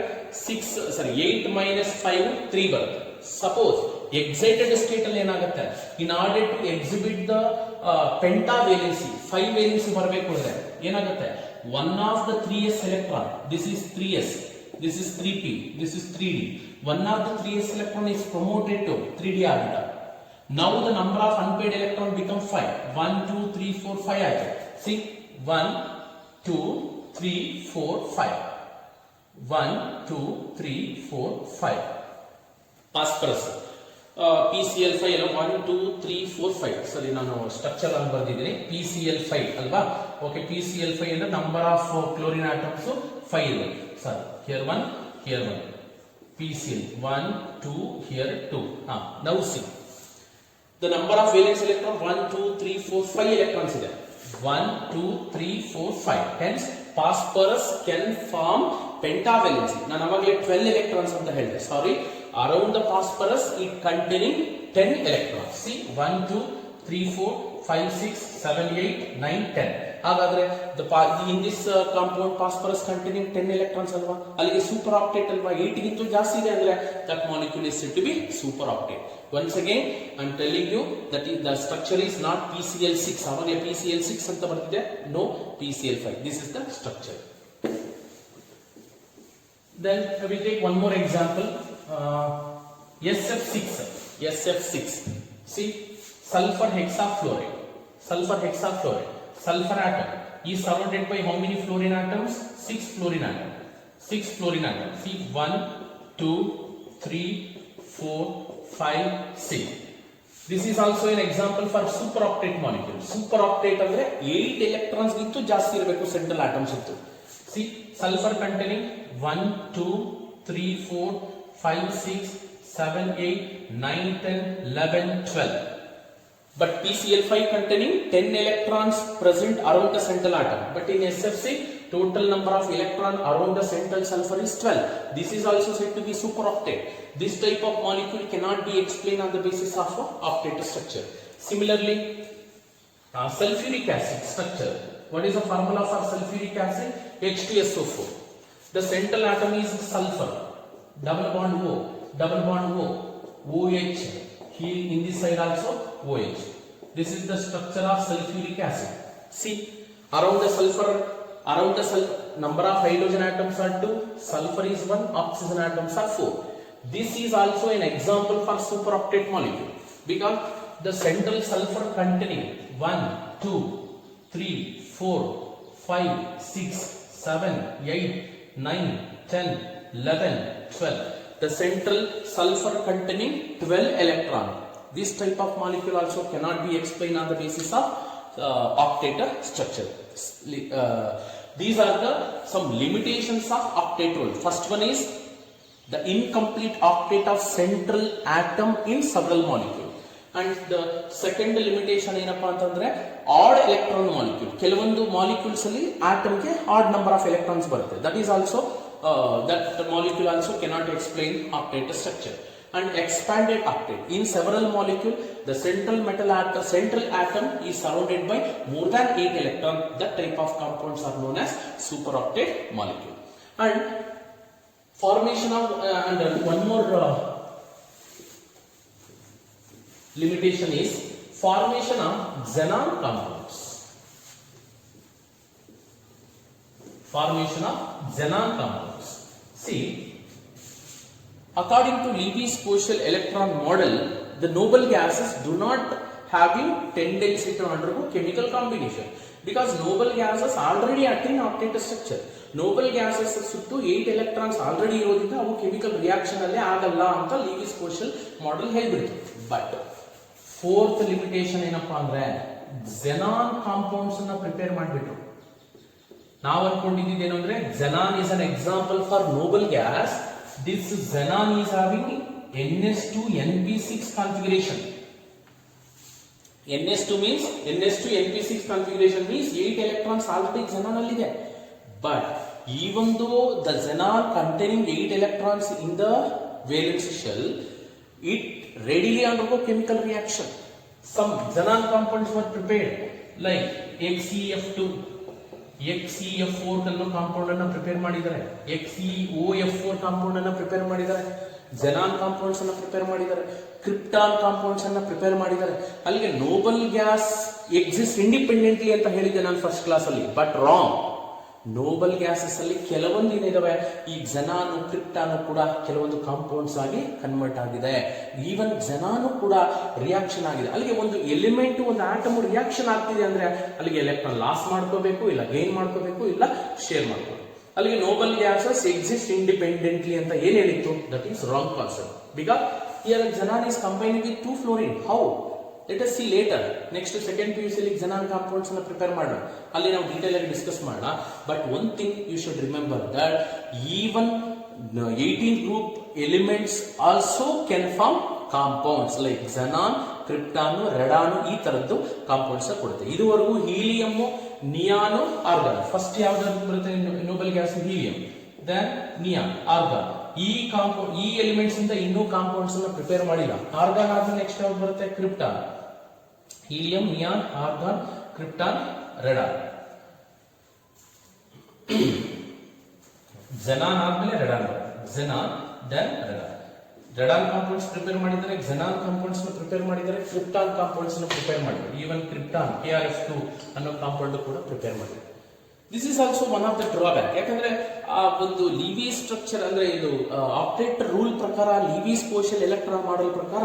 8 ಮೈನಸ್ 5 3 ಬರುತ್ತೆ ಸಪೋಸ್ ಎಕ್ಸೈಟೆಡ್ ಸ್ಟೇಟ್ ಅಲ್ಲಿ ಏನಾಗುತ್ತೆ in order to exhibit the pentavalency 5 valency ಬರಬೇಕು ಅಂದ್ರೆ ಏನಾಗುತ್ತೆ one of the 3s electron this is 3s this is 3p this is 3d one of the 3s electron is promoted to 3d orbital now the number of unpaired electron become 5 1 2 3 4 5 ಆಯ್ತು see 1 2 3 4 5 1 2 3 4 5 phosphorus PCl5 ಎಲ್ಲ 1 2 3 4 5 ಸರಿ ನಾನು structure ಅನ್ನು ಬರೆದಿದ್ದೀನಿ PCl5 ಅಲ್ವಾ okay PCl5 ಅಂದ್ರೆ number of chlorine atoms 5 ಇದೆ ಸರಿ here 1 PCl 1 2 here 2 now see the number of valence electron 1 2 3 4 5 electrons ಇದೆ 1 2 3 4 5 hence phosphorus can form pentavalency ನಾನು ಅವಾಗಲೇ 12 electrons ಅಂತ ಹೇಳಿದೆ ಸಾರಿ around the phosphorus it containing 10 electrons see 1 2 3 4 5 6 7 8 9 10 ಹಾಗಾದ್ರೆ in this compound phosphorus containing 10 electrons ಅಲ್ವಾ ಅಲ್ಲಿಗೆ ಸೂಪರ್ ಆಕ್ಟೇಟ್ ಅಲ್ವಾ 8 ಗಿಂತ ಜಾಸ್ತಿ ಇದೆ ಅಂದ್ರೆ that molecule is said to be super octet once again I am telling you that the structure is not PCl6 ಅವಾಗಲೇ PCl6 ಅಂತ ಬರ್ತಿದೆ no PCl5 this is the structure then we will take one more example SF6 see sulfur hexafluoride sulfur atom is surrounded by how many fluorine atoms 6 fluorine atoms see 1 2 3 4 5 6 this is also an example for superoctet molecule superoctet ಅಂದ್ರೆ 8 electrons ಗಿಂತ ಜಾಸ್ತಿ ಇರಬೇಕು central atoms ಇತ್ತು see sulfur containing 1 2 3 4 5 6 7 8 9 10 11 12 but PCl5 containing 10 electrons present around the central atom but in SF6 total number of electron around the central sulfur is 12 this is also said to be superoctet this type of molecule cannot be explained on the basis of octet structure similarly sulfuric acid structure what is the formula for sulfuric acid H2SO4 the central atom is sulfur double bond O OH here in this side also OH this is the structure of sulfuric acid see around the number of hydrogen atoms are 2 sulfur is 1 oxygen atoms are 4 this is also an example for superoctet molecule because the central sulfur containing 1 2 3 4 5 6 7 8 9 10 11 12 the central sulfur containing 12 electron this type of molecule also cannot be explained on the basis of octet structure these are some limitations of octet rule first one is the incomplete octet of central atom in several molecule and the second limitation ಏನಪ್ಪಾ ಅಂತಂದ್ರೆ odd electron molecule ಕೆಲವೊಂದು molecules ಅಲ್ಲಿ atom ಗೆ odd number of electrons ಬರುತ್ತೆ that is also that the molecule also cannot explain octet structure and expanded octet in several molecule the central atom is surrounded by more than 8 electron that type of compounds are known as superoctet molecule and formation of and one more limitation is formation of xenon compounds see According to Lewis-Koshel electron model, the noble gases do not having tendency to undergo chemical combination because noble gases already attain octet structure. Noble gases ಸುತ್ತು 8 electrons already ಇರೋದ್ರಿಂದ ಅವು chemical reaction ಅಲ್ಲಿ ಆಗಲ್ಲ ಅಂತ Lewis-Koshel model ಹೇಳ್ಬಿಡ್ತು. But fourth limitation ಏನಪ್ಪಾ ಅಂದ್ರೆ xenon compounds ಅನ್ನ prepare ಮಾಡಿಬಿಟ್ರು. ನಾವು ಅನ್ಕೊಂಡಿದ್ದೇನು ಅಂದ್ರೆ xenon is an example for noble gas. This xenon is having NS2 NP6 configuration. NS2 means NS2 NP6 configuration means 8 electrons already xenon ಅಲ್ಲಿ ಇದೆ. But even though the xenon containing 8 electrons in the valence shell, it readily undergo chemical reaction. Some xenon compounds were prepared like XeF2, XeF4 ಅನ್ನೋ compound ಅನ್ನು prepare ಮಾಡಿದ್ದಾರೆ, XeOF4 compound ಅನ್ನು prepare ಮಾಡಿದ್ದಾರೆ, xenon compounds ಅನ್ನು prepare ಮಾಡಿದ್ದಾರೆ, krypton compounds ಅನ್ನು prepare ಮಾಡಿದ್ದಾರೆ. ಅಲ್ಲಿಗೆ ನೋಬಲ್ ಗ್ಯಾಸ್ ಎಕ್ಸಿಸ್ಟ್ ಇಂಡಿಪೆಂಡೆಂಟ್ಲಿ ಅಂತ ಹೇಳಿದ್ದೆ ನಾನು ಫಸ್ಟ್ ಕ್ಲಾಸ್ ಅಲ್ಲಿ. But wrong. ನೋಬಲ್ ಗ್ಯಾಸಸ್ ಅಲ್ಲಿ ಕೆಲವೊಂದು ಏನಿದಾವೆ ಈ xenon ಕ್ರಿಪ್ಟಾನ್ ಕೂಡ ಕೆಲವೊಂದು ಕಾಂಪೌಂಡ್ಸ್ ಆಗಿ ಕನ್ವರ್ಟ್ ಆಗಿದೆ. ಈವನ್ xenon ಕೂಡ ರಿಯಾಕ್ಷನ್ ಆಗಿದೆ. ಅಲ್ಲಿಗೆ ಒಂದು ಎಲಿಮೆಂಟ್ ಒಂದು ಆಟಮ್ ರಿಯಾಕ್ಷನ್ ಆಗ್ತಿದೆ ಅಂದ್ರೆ ಅಲ್ಲಿಗೆ ಎಲೆಕ್ಟ್ರಾನ್ ಲಾಸ್ ಮಾಡ್ಕೋಬೇಕು, ಇಲ್ಲ ಗೇನ್ ಮಾಡ್ಕೋಬೇಕು, ಇಲ್ಲ ಶೇರ್ ಮಾಡ್ಕೋಬೇಕು. ಅಲ್ಲಿಗೆ ನೋಬಲ್ ಗ್ಯಾಸಸ್ ಎಕ್ಸಿಸ್ಟ್ ಇಂಡಿಪೆಂಡೆಂಟ್ಲಿ ಅಂತ ಏನ್ ಹೇಳಿತ್ತು, that is wrong concept. Because here xenon is combined with 2 fluorine. How? Let us see later. Next second PUC ಅಲ್ಲಿ xenon compounds ಅನ್ನು ಪ್ರಿಪೇರ್ ಮಾಡೋಣ, ಅಲ್ಲಿ ನಾವು ಡೀಟೇಲ್ ಆಗಿ ಡಿಸ್ಕಸ್ ಮಾಡೋಣ. But one thing you should remember that even 18 group elements also can form compounds like xenon, krypton, radon ಈ ತರದ್ದು compounds ಕೊಡುತ್ತೆ. ಇದುವರೆಗೂ ಹೀಲಿಯಂ, ನಿಯಾನ್, ಆರ್ಗಾನ್. ಫಸ್ಟ್ ಯಾವ್ದಾದ್ರು ಬರುತ್ತೆ noble gas? Helium, then neon, argon. ಈ elements ಇಂದ ಇನ್ನೂ ಕಾಂಪೌಂಡ್ಸ್ ಅನ್ನ ಪ್ರಿಪೇರ್ ಮಾಡಿಲ್ಲ. ಆರ್ಗಾನ್ ಆದ್ಮೇಲೆ ನೆಕ್ಸ್ಟ್ ಯಾವ್ದು ಬರುತ್ತೆ? Krypton. Helium, neon, argon, krypton, radon. xenon ಆದ್ಮೇಲೆ ರೆಡಾನ್ ಬರುತ್ತೆ. xenon then radon. Radon compounds prepare ಮಾಡಿದ್ದಾರೆ, xenon ಕಾಂಪೌಂಡ್ಸ್ ನ ಪ್ರಿಪೇರ್ ಮಾಡಿದ್ದಾರೆ, ಕ್ರಿಪ್ಟಾನ್ ಕಾಂಪೌಂಡ್ಸ್ ನ ಪ್ರಿಪೇರ್ ಮಾಡಿದ್ದಾರೆ. ಈವನ್ ಕ್ರಿಪ್ಟಾನ್ KrF2 ಅನ್ನೋ ಕಾಂಪೌಂಡ್ ಕೂಡ ಪ್ರಿಪೇರ್ ಮಾಡಿದ್ದಾರೆ. This is also one of the drawback. ಯಾಕಂದ್ರೆ ಆ ಒಂದು ಲಿವಿ ಸ್ಟ್ರಕ್ಚರ್ ಅಂದ್ರೆ ಇದು ಆಕ್ಟೇಟ್ ರೂಲ್ ಪ್ರಕಾರ, Lewis-Koshel ಎಲೆಕ್ಟ್ರಾನ್ ಮಾಡೆಲ್ ಪ್ರಕಾರ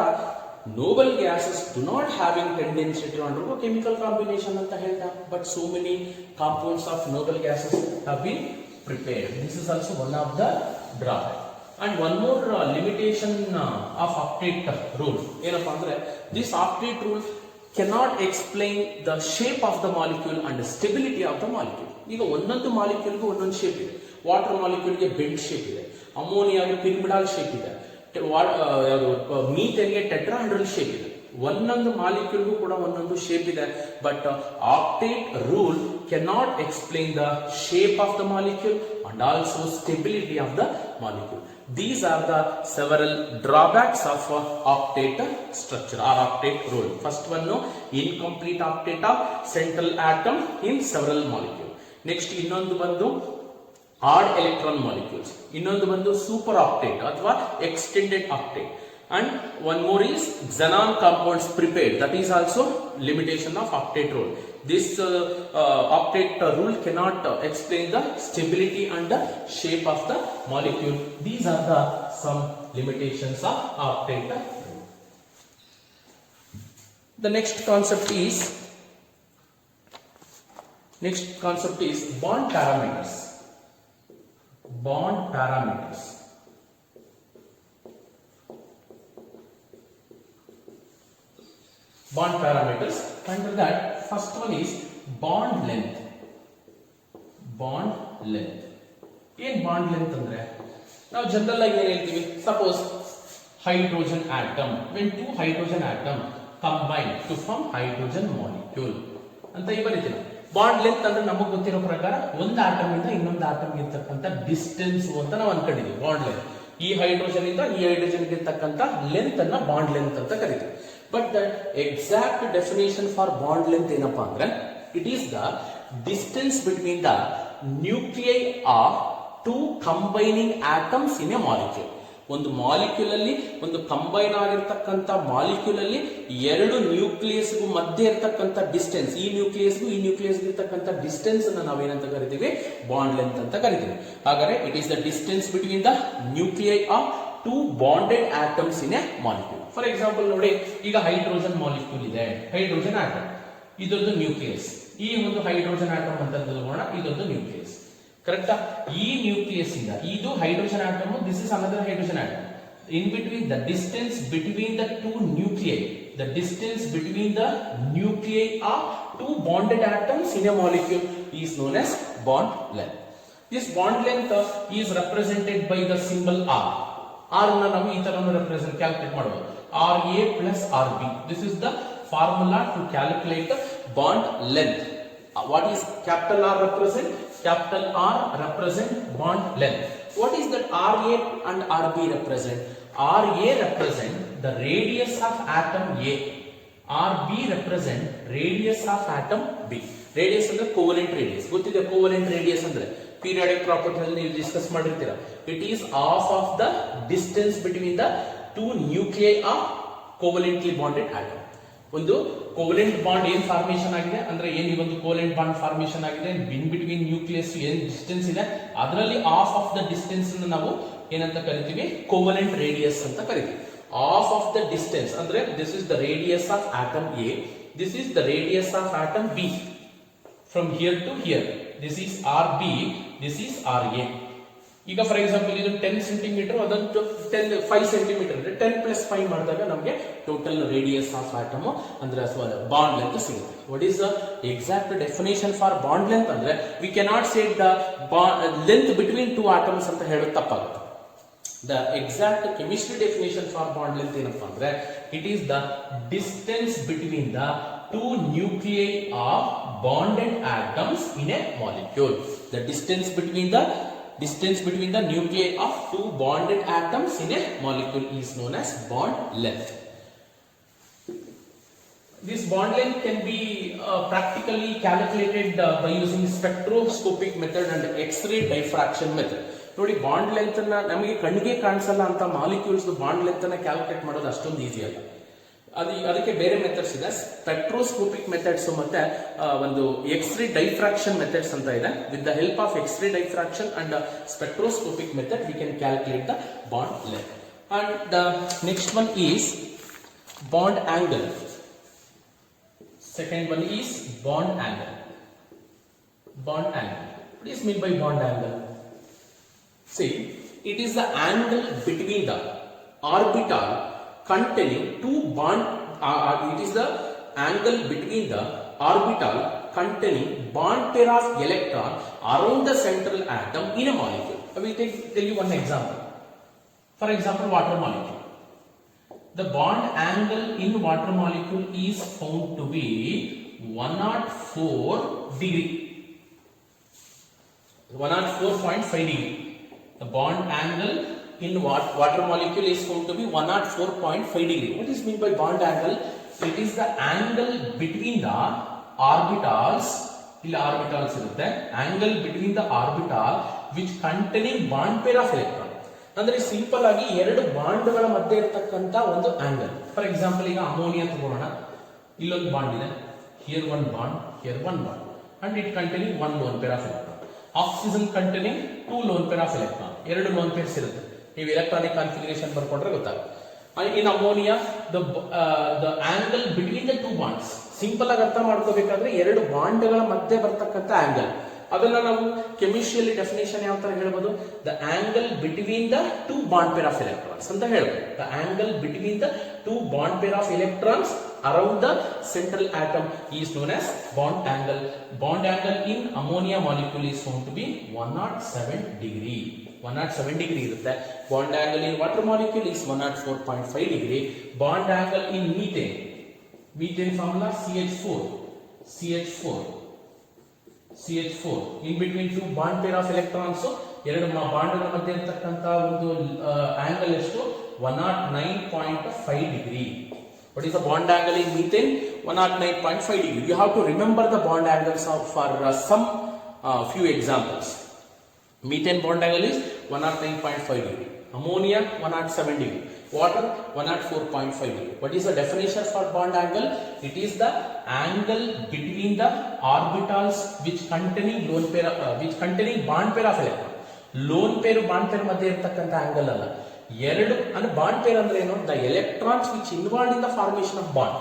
noble gases do not having tendency to undergo chemical combination ಅಂತ ಹೇಳ್ತಾ. But so many compounds of noble gases have been prepared. This is also one of the drawback. And one more limitation of octet rule ಏನಪ್ಪಾ ಅಂದ್ರೆ this octet rule cannot explain the shape of the molecule and the stability of the molecule. ಈಗ ಒಂದೊಂದು ಮಾಲಿಕ್ಯೂಲ್ಗೂ ಒಂದೊಂದು shape ಇದೆ. Water ಮಾಲಿಕ್ಯೂಲ್ಗೆ bend shape ಇದೆ, ಅಮೋನಿಯಾಗೆ ಪಿರಿಮಿಡಲ್ shape ಇದೆ, ಮೀಥೇನ್ಗೆ tetrahedral shape ಇದೆ. ಒಂದೊಂದು ಮಾಲಿಕ್ಯೂಲ್ಗೂ ಕೂಡ ಒಂದೊಂದು ಶೇಪ್ ಇದೆ. But octet rule cannot explain the shape of the molecule and also stability of the molecule. These are the several drawbacks of octet structure or octet rule. First one, no, incomplete octet of central atom in several molecules. Next, ಇನ್ನೊಂದು ಬಂದು odd electron molecules. ಇನ್ನೊಂದು ಬಂದು super octet ಅಥವಾ extended octet. And one more is xenon compounds prepared. That is also limitation of octet rule. This octet rule cannot explain the stability and the shape of the molecule. These are the some limitations of octet rule. The next concept is bond parameters. Bond parameters. Bond parameters. Under that, first one is bond length. Bond length. ಏನ್ bond length ಅಂದ್ರೆ ನಾವು general ಆಗಿ ಏನ್ ಹೇಳ್ತೀವಿ, suppose hydrogen atom, when two hydrogen atom combine to form hydrogen molecule ಅಂತ ಬರೀತೀವಿ. Bond length ಅಂದ್ರೆ ನಮಗೆ ಗೊತ್ತಿರೋ ಪ್ರಕಾರ ಒಂದು ಆಟಮ್ ಇಂದ ಇನ್ನೊಂದು ಆಟಮ್ ಇರ್ತಕ್ಕಂಥ ಡಿಸ್ಟೆನ್ಸ್ ಅಂತ ನಾವು ಅನ್ಕೊಂಡಿದೀವಿ. ಬಾಂಡ್ ಲೆಂತ್ ಈ ಹೈಡ್ರೋಜನ್ ಇಂದ ಈ ಹೈಡ್ರೋಜನ್ ಇರ್ತಕ್ಕಂಥ ಲೆಂತ್ ಅನ್ನ ಬಾಂಡ್ ಲೆಂತ್ ಅಂತ ಕರಿತೀವಿ. But the exact definition for bond length ಏನಪ್ಪಾ ಅಂದ್ರೆ it is the distance between the nuclei of two combining atoms in a molecule. ಒಂದು ಮಾಲಿಕ್ಯೂಲ್ ಅಲ್ಲಿ, ಒಂದು ಕಂಬೈನ್ ಆಗಿರ್ತಕ್ಕಂಥ ಮಾಲಿಕ್ಯೂಲ್ ಅಲ್ಲಿ ಎರಡು ನ್ಯೂಕ್ಲಿಯಸ್ಗೂ ಮಧ್ಯೆ ಇರ್ತಕ್ಕಂಥ ಡಿಸ್ಟೆನ್ಸ್, ಈ ನ್ಯೂಕ್ಲಿಯಸ್ಗೂ ಈ ನ್ಯೂಕ್ಲಿಯಸ್ಗೂ ಇರ್ತಕ್ಕಂಥ ಡಿಸ್ಟೆನ್ಸ್ ಅನ್ನ ನಾವೇನಂತ ಕರಿತೀವಿ? ಬಾಂಡ್ ಲೆಂತ್ ಅಂತ ಕರಿತೀವಿ. ಹಾಗಾದ್ರೆ it is the distance between the nuclei of two bonded atoms in a molecule. For example, ನೋಡಿ ಈಗ ಹೈಡ್ರೋಜನ್ ಮಾಲಿಕ್ಯೂಲ್ ಇದೆ, ಹೈಡ್ರೋಜನ್ ಆಟಮ್, ಇದೊಂದು ನ್ಯೂಕ್ಲಿಯಸ್. ಈ ಒಂದು ಹೈಡ್ರೋಜನ್ ಆಟಮ್ ಅಂತ ತಗೋಣ, ಇದೊಂದು ನ್ಯೂಕ್ಲಿಯಸ್. ಕರೆಕ್ಟಾ? ಈ ನ್ಯೂಕ್ಲಿಯಸ್ ಇಂದ ಇದು hydrogen atom, this is another hydrogen atom. In between the distance between the two nuclei, the distance between the nuclei of two bonded atoms in a molecule is known as bond length. This bond length is represented by the symbol R. R na ನಾವು ಈ ತರ represent calculate ಮಾಡಬಹುದು. Ra plus Rb. This is the formula to calculate the bond length. What is capital R represent? Capital R represent bond length. What is that Ra and Rb represent? Ra represent the radius of atom A. Rb represent radius of atom B. Radius ಅಂದ್ರೆ covalent radius. ಗೊತ್ತಿದೆ covalent radius ಅಂದ್ರೆ periodic property ಅಲ್ಲಿ ನೀವು discuss ಮಾಡಿರ್ತೀರಾ. It is half of the distance between the two nuclei of covalently bonded atom. ಒಂದು covalent bond ಏನ್ formation ಆಗಿದೆ ಅಂದ್ರೆ ಏನ್ ಈ ಒಂದು ಕೋವಲೆಂಟ್ ಬಾಂಡ್ ಫಾರ್ಮೇಶನ್ ಆಗಿದೆ, ಇನ್ ಬಿಟ್ವೀನ್ ನ್ಯೂಕ್ಲಿಯಸ್ ಏನ್ ಡಿಸ್ಟೆನ್ಸ್ ಇದೆ ಅದರಲ್ಲಿ ಹಾಫ್ ಆಫ್ ದ ಡಿಸ್ಟೆನ್ಸ್ ನಾವು ಏನಂತ ಕರಿತೀವಿ? ಕೋವಲೆಂಟ್ ರೇಡಿಯಸ್ ಅಂತ ಕರಿತೀವಿ. ಹಾಫ್ ಆಫ್ ದ ಡಿಸ್ಟೆನ್ಸ್ ಅಂದ್ರೆ this is the radius of atom A, this is the radius of atom B. From here to here this is R B, this is R A. ಈಗ for example ಇದು 10 centimetre, ಅದನ್ನು 5 centimetre ಅಂದ್ರೆ 10 plus 5 ಮಾಡಿದಾಗ ನಮಗೆ total radius of atom ಅಂದ್ರೆ bond length ಸಿಗುತ್ತೆ. What is the exact definition for bond length ಅಂದ್ರೆ we cannot say the length between two atoms ಅಂತ ಹೇಳೋದು ತಪ್ಪಾಗುತ್ತೆ. The exact chemistry definition for bond length ಏನಪ್ಪಾ ಅಂದ್ರೆ it is the distance between the two nuclei of bonded atoms in a molecule. The distance between the nuclei of two bonded atoms in a molecule is known as bond length. This bond length can be practically calculated by using spectroscopic method and X-ray diffraction method. ನೋಡಿ bond length ಅನ್ನ ನಮಗೆ ಕಣ್ಣಿಗೆ ಕಾಣಿಸಲ್ಲ ಅಂತ molecules bond length ಅನ್ನ calculate ಮಾಡೋದು ಅಷ್ಟೊಂದು easy ಅಲ್ಲ. ಅದಕ್ಕೆ ಬೇರೆ ಮೆಥಡ್ಸ್ ಇದೆ, ಸ್ಪೆಕ್ಟ್ರೋಸ್ಕೋಪಿಕ್ ಮೆಥಡ್ಸ್ ಮತ್ತೆ ಒಂದು ಎಕ್ಸ್ರೇ ಡೈಫ್ರಾಕ್ಷನ್ ಮೆಥಡ್ಸ್ ಅಂತ ಇದೆ. With the help of X-ray diffraction and spectroscopic method we can calculate the bond length. And the next one is bond angle. Second one is bond angle. Bond angle. What is meant by bond angle? See, it is the angle between the orbital containing two bond. It is the angle between the orbital containing bond pair of electron around the central atom in a molecule. I will tell you one example. For example, water molecule. The bond angle in water molecule is found to be 104 degree. 104.5 degree. The bond angle in water molecule is found to be 104.5 degree. What is meant by bond angle? It is the angle between the orbitals. ಇಲ್ಲಿ orbitals ಇರುತ್ತೆ. Angle between the orbital which containing bond pair of electron. ಅಂದ್ರೆ simple ಆಗಿ ಎರಡು ಬಾಂಡ್ಗಳ ಮಧ್ಯೆ ಇರತಕ್ಕಂತ ಒಂದು angle. For example ಈಗ ಅಮೋನಿಯಾ ತಗೋಣ, ಇಲ್ಲೊಂದು ಬಾಂಡ್ ಇದೆ, here one bond, here one bond, and it containing one lone pair of electron. Oxygen containing two lone pair of electron, ಎರಡು ಲೋನ್ ಪೇರ್ಸ್ ಇರುತ್ತೆ. ನೀವು ಎಲೆಕ್ಟ್ರಾನಿಕ್ ಕಾನ್ಫಿಗರೇಷನ್ ಬರ್ಕೊಂಡ್ರೆ ಗೊತ್ತಾಗುತ್ತೆ. In ammonia the angle between the two bonds, simple ಆಗಿ ಅರ್ಥ ಮಾಡ್ಕೋಬೇಕಾದ್ರೆ ಎರಡು ಬಾಂಡ್ಗಳ ಮಧ್ಯೆ ಬರ್ತಕ್ಕಂಥ ಆಂಗಲ್. ಅದನ್ನ ನಾವು ಕೆಮಿಸ್ಟ್ರಿಯಲ್ಲಿ ಡೆಫಿನೇಷನ್ ಯಾವ ತರ ಹೇಳ್ಬೋದು? The angle between the two bond pair of electrons ಅಂತ ಹೇಳ್ಬೋದು. The angle between the two bond pair of electrons around the central atom is known as bond angle. Bond angle in ammonia molecule is found to be 107 degree. 107 degree ಇರುತ್ತೆ. Bond angle in water molecule is 104.5 degree. Bond angle in methane, methane formula CH4 in between two bond pair of electrons, ಎರಡು ಬಾಂಡ್ಗಳ ಮಧ್ಯೆ ಇರತಕ್ಕಂತ ಒಂದು angle ಎಷ್ಟು? 109.5 degree. What is the bond angle in methane? 109.5 degree. You have to remember the bond angles for some few examples. Methane bond angle is 109.5 degree. Ammonia 107 degree. Water 104.5 degree. What is the definition for bond angle? It is the angle between the orbitals which containing bond pair of electron. Lone pair bond pair ಮಧ್ಯೆ ಇರತಕ್ಕಂತ angle ಅಲ್ಲ, ಎರಡು ಅಂದ್ರೆ bond pair ಅಂದ್ರೆ ಏನು? The electrons which involve in the formation of bond.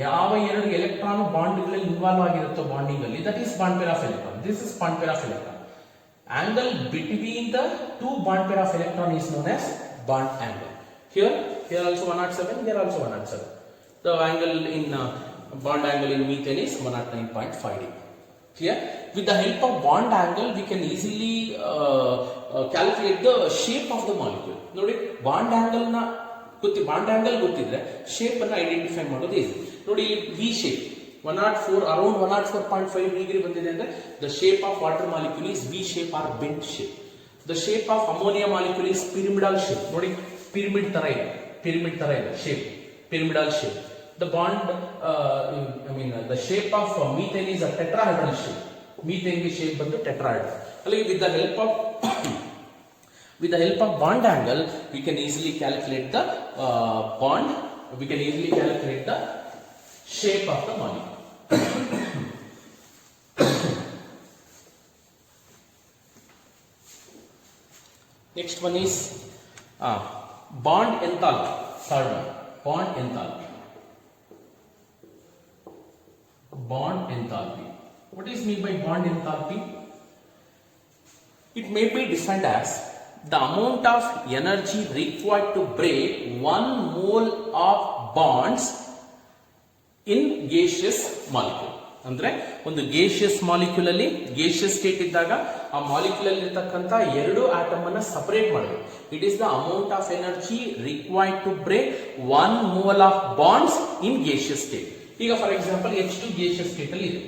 ಯಾವ ಎರಡು electron ಬಾಂಡ್ಗಳಲ್ಲಿ involve ಆಗಿರುತ್ತೋ bonding ಅಲ್ಲಿ, that is bond pair of electron. This is bond pair of electron. Angle between the two bond pair of electron is known as bond angle. Here also 107, here also 107. The angle in bond angle in methane is 109.5 degree. Here, with the help of bond angle, we can easily calculate the shape of the molecule. ನೋಡಿ, bond angle na bond angle ಗೊತ್ತಿದ್ರೆ shape ಅನ್ನು identify ಮಾಡೋದು easy. ನೋಡಿ, V shape 104 around 104.5 degree ಬಂದಿದೆ ಅಂದ್ರೆ the shape of water molecule is V shape or bent shape. The shape of ammonia molecule is pyramidal shape. ನೋಡಿ, pyramid ತರ ಇದೆ shape, pyramidal shape. The bond the shape of methane is a tetrahedral shape. Methane ಗೆ shape ಬಂದು tetrahedral. ಅಲ್ಲಿಗೆ with the help of bond angle we can easily calculate the shape of the molecule. Next one is bond enthalpy. Third one, bond enthalpy. Bond enthalpy. What is meant by bond enthalpy? It may be defined as the amount of energy required to break 1 mole of bonds in gaseous molecule. ಅಂದ್ರೆ ಒಂದು gaseous molecule ಅಲ್ಲಿ gaseous state ಇದ್ದಾಗ ಆ molecule ಅಲ್ಲಿ ಇರತಕ್ಕಂತ ಎರಡು atom ಅನ್ನು separate ಮಾಡಬೇಕು. It is the amount of energy required to break 1 mole of bonds in gaseous state. ಈಗ for example H2 gaseous state ಅಲ್ಲಿ ಇದೆ.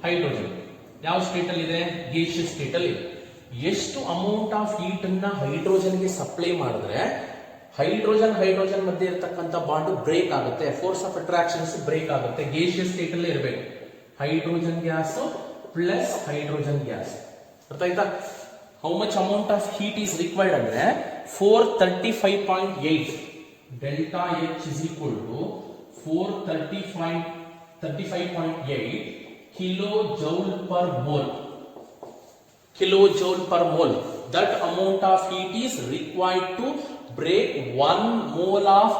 ಹೈಡ್ರೋಜನ್ ಯಾವ ಸ್ಟೇಟ್ ಅಲ್ಲಿ ಇದೆ? gaseous state ಅಲ್ಲಿ ಇದೆ. ಎಷ್ಟು ಅಮೌಂಟ್ ಆಫ್ ಹೀಟ್ ಅನ್ನ ಹೈಡ್ರೋಜನ್ ಗೆ ಸಪ್ಲೈ ಮಾಡಿದ್ರೆ ಹೈಡ್ರೋಜನ್ ಮಧ್ಯೆ ಇರತಕ್ಕಂತ ಬಾಂಡ್ ಬ್ರೇಕ್ ಆಗುತ್ತೆ, ಫೋರ್ಸ್ ಆಫ್ ಅಟ್ರಾಕ್ಷನ್ಸ್ ಬ್ರೇಕ್ ಆಗುತ್ತೆ. ಗೇಷಿಯಸ್ ಸ್ಟೇಟ್ ಅಲ್ಲಿ ಇರಬೇಕು. Hydrogen gas plus hydrogen gas, ಅರ್ಥ ಆಯ್ತಾ? How much amount of heat is required ಅಂದ್ರೆ 435.8 delta H is equal to 435.8 kilojoule per mole. That amount of heat is required to break 1 mole of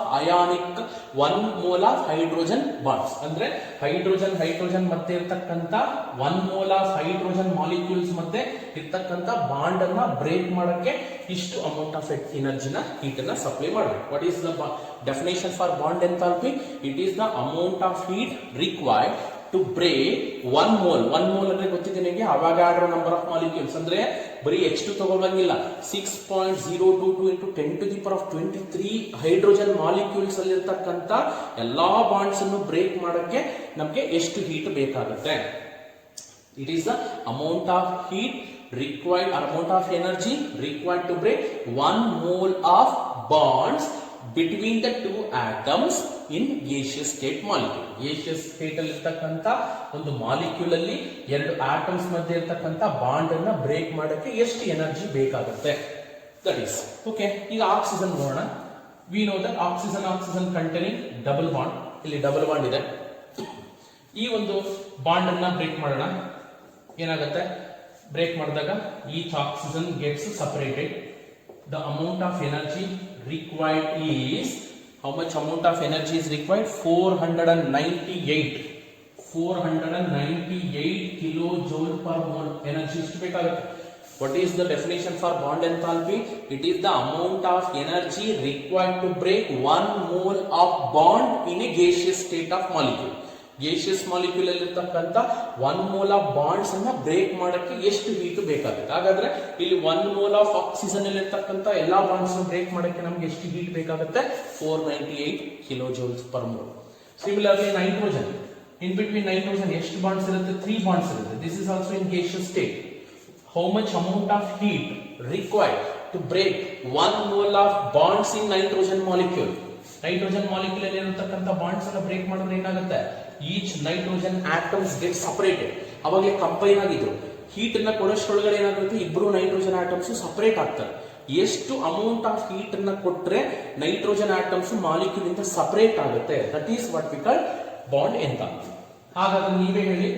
hydrogen bonds. ಅಂದ್ರೆ hydrogen ಮತ್ತೆ ಇರತಕ್ಕಂತ 1 mole of hydrogen molecules ಮತ್ತೆ ಇರತಕ್ಕಂತ bond ಅನ್ನ break ಮಾಡಕ್ಕೆ ಇಷ್ಟು amount of ಎನರ್ಜಿನ ಹೀಟ್ ಅನ್ನ ಸಪ್ಲೈ ಮಾಡಬೇಕು. What is the definition for bond enthalpy? It is the amount of heat required to break 1 mole. 1 mole ಅಂದ್ರೆ ಗೊತ್ತಿದೆ ನಿಮಗೆ, ಅವಾಗಾಡ್ರೋ ನಂಬರ್ ಆಫ್ ಮಾಲಿಕ್ಯೂಲ್ಸ್. ಅಂದ್ರೆ ಬರೀ H2 ತಗೊಳ್ಳಂಗಿಲ್ಲ, 6.022 into 10 to the power of 23 hydrogen molecules ಅಲ್ಲಿ ಇರತಕ್ಕಂತ ಎಲ್ಲಾ ಬಾಂಡ್ಸ್ ಅನ್ನು ಬ್ರೇಕ್ ಮಾಡಕ್ಕೆ ನಮಗೆ ಎಷ್ಟು ಹೀಟ್ ಬೇಕಾಗುತ್ತೆ? It is the amount of heat required or amount of energy required to break 1 mole of bonds between the two atoms in gaseous state molecule. gaseous state ಅಲ್ಲಿ ಇರತಕ್ಕಂತ ಒಂದು ಮಾಲಿಕ್ಯೂಲ್ ಅಲ್ಲಿ ಎರಡು ಆಟಮ್ಸ್ ಮಧ್ಯೆ ಇರತಕ್ಕಂತ ಬಾಂಡ್ ಅನ್ನ break ಮಾಡಕ್ಕೆ ಎಷ್ಟು ಎನರ್ಜಿ ಬೇಕಾಗುತ್ತೆ? That is okay. ಈಗ ಆಕ್ಸಿಜನ್ ನೋಡೋಣ. We know that oxygen containing double bond. ಇಲ್ಲಿ ಡಬಲ್ ಬಾಂಡ್ ಇದೆ. ಈ ಒಂದು ಬಾಂಡ್ ಅನ್ನ ಬ್ರೇಕ್ ಮಾಡೋಣ. ಏನಾಗುತ್ತೆ? ಬ್ರೇಕ್ ಮಾಡಿದಾಗ each oxygen gets separated. The amount of energy required is, how much amount of energy is required? 498 kilojoule per mole energy ಇಷ್ಟು ಬೇಕಾಗುತ್ತೆ. What is the definition for bond enthalpy? It is the amount of energy required to break 1 mole of bond in a gaseous state of molecule. gaseous molecule ಅಲ್ಲಿ ಇರತಕ್ಕಂತ 1 mole of bonds ಅನ್ನ break ಮಾಡಕ್ಕೆ ಎಷ್ಟು heat ಬೇಕಾಗುತ್ತೆ? ಹಾಗಾದ್ರೆ ಇಲ್ಲಿ 1 mole of oxygen ಅಲ್ಲಿ ಇರತಕ್ಕಂತ ಎಲ್ಲಾ ಬಾಂಡ್ಸ್ ಅನ್ನು ಬ್ರೇಕ್ ಮಾಡಕ್ಕೆ ನಮಗೆ ಎಷ್ಟು ಹೀಟ್ ಬೇಕಾಗುತ್ತೆ? 498 kilojoules per mole. Similarly nitrogen, in between nitrogen ಎಷ್ಟು ಬಾಂಡ್ಸ್ ಇರುತ್ತೆ? 3 ಬಾಂಡ್ಸ್ ಇರುತ್ತೆ. This is also in gaseous state. How much amount of heat required to break 1 mole of bonds in nitrogen molecule? Nitrogen molecule ಅಲ್ಲಿ ಇರತಕ್ಕಂತ bonds ಅನ್ನ break ಮಾಡಿದ್ರೆ ಏನಾಗುತ್ತೆ? Each nitrogen atoms get separated. ಅವಾಗಲೇ combine ಆಗಿದ್ರು. Heat ಅನ್ನ ಕೊಡೋಷ್ಟ್ರೊಳಗಡೆ ಏನಾಗುತ್ತೆ? ಇಬ್ರು ನೈಟ್ರೋಜನ್ ಆಟಮ್ಸ್ ಸಪರೇಟ್ ಆಗ್ತಾರೆ. ಎಷ್ಟು ಅಮೌಂಟ್ ಆಫ್ ಹೀಟ್ ಅನ್ನ ಕೊಟ್ರೆ ನೈಟ್ರೋಜನ್ ಆಟಮ್ಸ್ ಮಾಲಿಕ್ಯೂಲ್ ಇಂದ ಸಪರೇಟ್ ಆಗುತ್ತೆ? That is what we call bond enthalpy. ಹಾಗಾದ್ರೆ ನೀವೇ ಹೇಳಿ,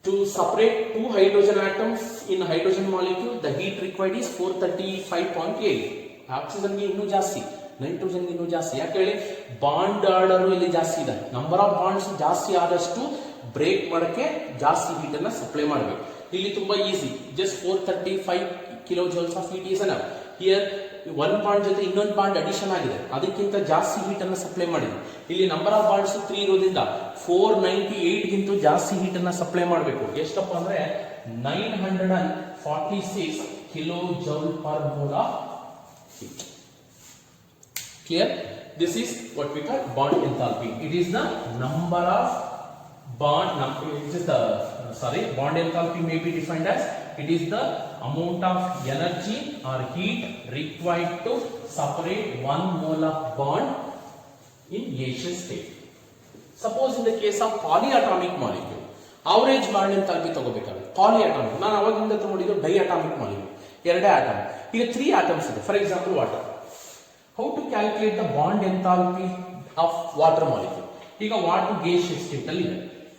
To separate two hydrogen atoms in hydrogen molecule, the heat required is 435.8. Oxygen ಗೆ ಇನ್ನೂ ಜಾಸ್ತಿ, ನೈಟ್ರೋಜನ್ ಗೆ ಇನ್ನೂ ಜಾಸ್ತಿ. ಯಾಕೆ ಹೇಳಿ? ಬಾಂಡ್ ಆರ್ಡರ್ ಇಲ್ಲಿ ಜಾಸ್ತಿ ಇದೆ. ನಂಬರ್ ಆಫ್ ಬಾಂಡ್ಸ್ ಜಾಸ್ತಿ ಆದಷ್ಟು ಬ್ರೇಕ್ ಮಾಡಕ್ಕೆ ಜಾಸ್ತಿ ಹೀಟ್ ಅನ್ನ ಸಪ್ಲೈ ಮಾಡಬೇಕು. ಇಲ್ಲಿ ತುಂಬಾ easy, just 435 kilo joules of heat is enough. Here one bond ಜೊತೆ ಇನ್ನೊಂದು ಬಾಂಡ್ ಅಡಿಷನ್ ಆಗಿದೆ, ಅದಕ್ಕಿಂತ ಜಾಸ್ತಿ ಹೀಟ್ ಅನ್ನು ಸಪ್ಲೈ ಮಾಡಿದೆ. ಇಲ್ಲಿ ನಂಬರ್ ಆಫ್ ಬಾಂಡ್ಸ್ 3 ಇರೋದ್ರಿಂದ 498 ಗಿಂತ ಜಾಸ್ತಿ ಹೀಟ್ ಅನ್ನ ಸಪ್ಲೈ ಮಾಡಬೇಕು. ಎಷ್ಟಪ್ಪ ಅಂದ್ರೆ 946 kilo joule per mole of heat. Clear? This is what we call bond enthalpy. It is the number of bond bond enthalpy may be defined as it is the amount of energy or heat required to separate 1 mole of bond in gaseous state. Suppose in the case of polyatomic molecule, average bond enthalpy ತಗೋಬೇಕಾಗುತ್ತೆ. polyatomic ನಾನು ಅವಾಗಿಂದ ನೋಡಿದ್ದು diatomic molecule, ಎರಡೇ atom. ಈಗ 3 atoms ಇದೆ. For example water. How to calculate the bond enthalpy of water molecule? ಈಗ water gaseous state ಅಲ್ಲಿ ಇದೆ.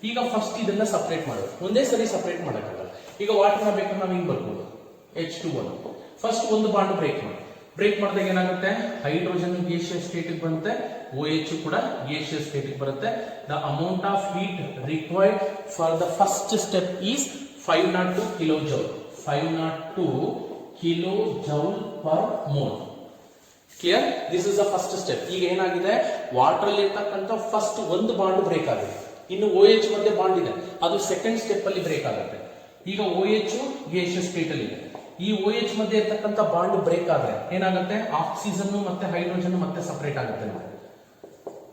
ಈಗ ಫಸ್ಟ್ ಇದನ್ನ ಸಪರೇಟ್ ಮಾಡೋದು, ಒಂದೇ ಸರಿ ಸಪರೇಟ್ ಮಾಡೋಕ್ಕಾಗಲ್ಲ. ಈಗ ವಾಟರ್ನ ಬೇಕಾದ್ರೆ ನಾವು ಹಿಂಗ್ ಬರ್ಬೋದು, H2O. ಫಸ್ಟ್ ಒಂದು ಬಾಂಡ್ ಬ್ರೇಕ್ ಮಾಡಿದಾಗ ಏನಾಗುತ್ತೆ? ಹೈಡ್ರೋಜನ್ gaseous state ಗೆ ಬರುತ್ತೆ, OH ಕೂಡ gaseous state ಗೆ ಬರುತ್ತೆ. The amount of heat required for the first step is 502 kilojoule. 502 kilojoule per mole. Clear? This is the first step. ಈಗ ಏನಾಗಿದೆ? ವಾಟರ್ ಅಲ್ಲಿ ಇರ್ತಕ್ಕಂಥ ಫಸ್ಟ್ ಒಂದು ಬಾಂಡ್ ಬ್ರೇಕ್ ಆಗಿದೆ, ಇನ್ನು OH ಮಧ್ಯೆ ಬಾಂಡ್ ಇದೆ, ಅದು ಸೆಕೆಂಡ್ ಸ್ಟೆಪ್ ಅಲ್ಲಿ ಬ್ರೇಕ್ ಆಗುತ್ತೆ. ಈಗ OH gaseous state ಅಲ್ಲಿ ಇದೆ, ಈ OH ಮಧ್ಯೆ ಇರ್ತಕ್ಕಂಥ ಬಾಂಡ್ ಬ್ರೇಕ್ ಆದ್ರೆ ಏನಾಗುತ್ತೆ? ಆಕ್ಸಿಜನ್ ಮತ್ತೆ ಹೈಡ್ರೋಜನ್ ಮತ್ತೆ ಸಪರೇಟ್ ಆಗುತ್ತೆ.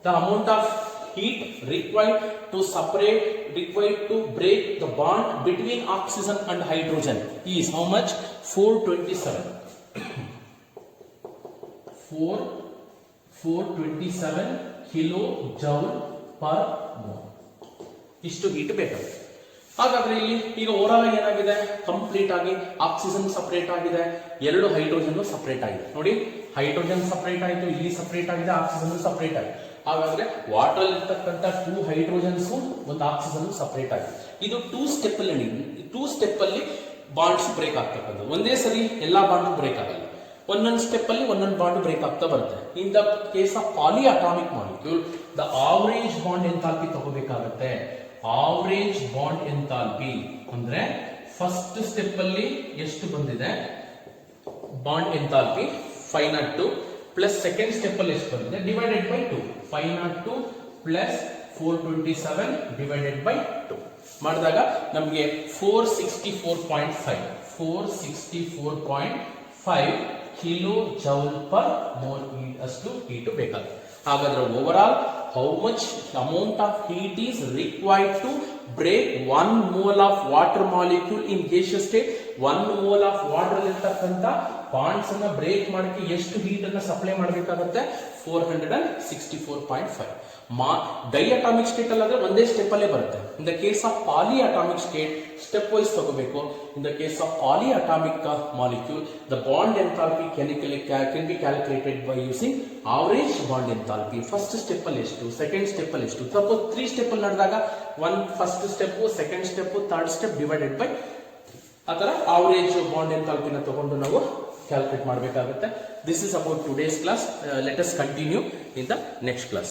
The amount of heat required to break the bond between oxygen and hydrogen is how much? 427 kilo joule per mole. ಇಷ್ಟು ಹೀಟ್ ಬೇಕಾಗುತ್ತೆ. ಹಾಗಾದ್ರೆ ಇಲ್ಲಿ ಈಗ ಓವರಾಲ್ ಏನಾಗಿದೆ? ಕಂಪ್ಲೀಟ್ ಆಗಿ ಆಕ್ಸಿಜನ್ ಸಪರೇಟ್ ಆಗಿದೆ, ಎರಡು ಹೈಡ್ರೋಜನ್ ಸಪರೇಟ್ ಆಗಿದೆ. ನೋಡಿ, ಹೈಡ್ರೋಜನ್ ಸಪರೇಟ್ ಆಯಿತು, ಇಲ್ಲಿ ಸಪರೇಟ್ ಆಗಿದೆ, ಆಕ್ಸಿಜನ್ ಸಪರೇಟ್ ಆಗಿದೆ. ಹಾಗಾದ್ರೆ ವಾಟರ್ ಅಲ್ಲಿ ಇರ್ತಕ್ಕಂಥ 2 ಹೈಡ್ರೋಜನ್ಸ್ ಒಂದು ಆಕ್ಸಿಜನ್ ಸಪರೇಟ್ ಆಗಿದೆ. ಇದು 2 ಸ್ಟೆಪ್ ಅಲ್ಲಿ ಬಾಂಡ್ಸ್ ಬ್ರೇಕ್ ಆಗ್ತಕ್ಕಂಥದ್ದು. ಒಂದೇ ಸರಿ ಎಲ್ಲಾ ಬಾಂಡ್ ಬ್ರೇಕ್ ಆಗಲ್ಲ, ಒಂದೊಂದು ಸ್ಟೆಪ್ ಅಲ್ಲಿ ಒಂದೊಂದು ಬಾಂಡ್ ಬ್ರೇಕ್ ಆಗ್ತಾ ಬರುತ್ತೆ. In the case of polyatomic molecule, the average bond enthalpy ತಗೋಬೇಕಾಗುತ್ತೆ. ಆವರೇಜ್ ಬಾಂಡ್ ಎಂಥಾಲ್ಪಿ ಅಂದ್ರೆ ಫಸ್ಟ್ ಸ್ಟೆಪ್ ಅಲ್ಲಿ ಎಷ್ಟು ಬಂದಿದೆ bond enthalpy 502 plus second step ಅಲ್ಲಿ ಎಷ್ಟು ಬಂದಿದೆ divided by 2. 502 plus 427 divided by 2 ಮಾಡಿದಾಗ ನಮಗೆ 464.5 ಕಿಲೋ ಜೌಲ್ ಪರ್ ಮೋಲ್ ಅಷ್ಟು ಹೀಟ್ ಬೇಕಾಗುತ್ತೆ. ಹಾಗಾದ್ರೆ over how much amount of heat is required to break 1 mole of water molecule in gaseous state? 1 mole of water ಇರ್ತಕ್ಕಂಥ bonds ಅನ್ನ break ಮಾಡಕ್ಕೆ ಎಷ್ಟು heat ಅನ್ನ ಸಪ್ಲೈ ಮಾಡಬೇಕಾಗುತ್ತೆ? 464.5. ಡೈಅಟಾಮಿಕ್ ಸ್ಟೇಟ್ ಅಲ್ಲಾದ್ರೆ ಒಂದೇ ಸ್ಟೆಪ್ ಅಲ್ಲೇ ಬರುತ್ತೆ. In the case of polyatomic state step wise ತಗೋಬೇಕು. In the case of polyatomic molecule, the bond enthalpy can be calculated by using average bond enthalpy. First step ಅಲ್ಲಿ ಎಷ್ಟು, second step ಅಲ್ಲಿ ಎಷ್ಟು. Suppose 3 step ಅಲ್ಲಿ ನಡೆದಾಗ first step, second step, third step divided by ಆತರ average bond ಎಂಥಾಲ್ಪಿನ ತಗೊಂಡು ನಾವು calculate ಮಾಡಬೇಕಾಗುತ್ತೆ. This is about today's class. Let us continue in the next class.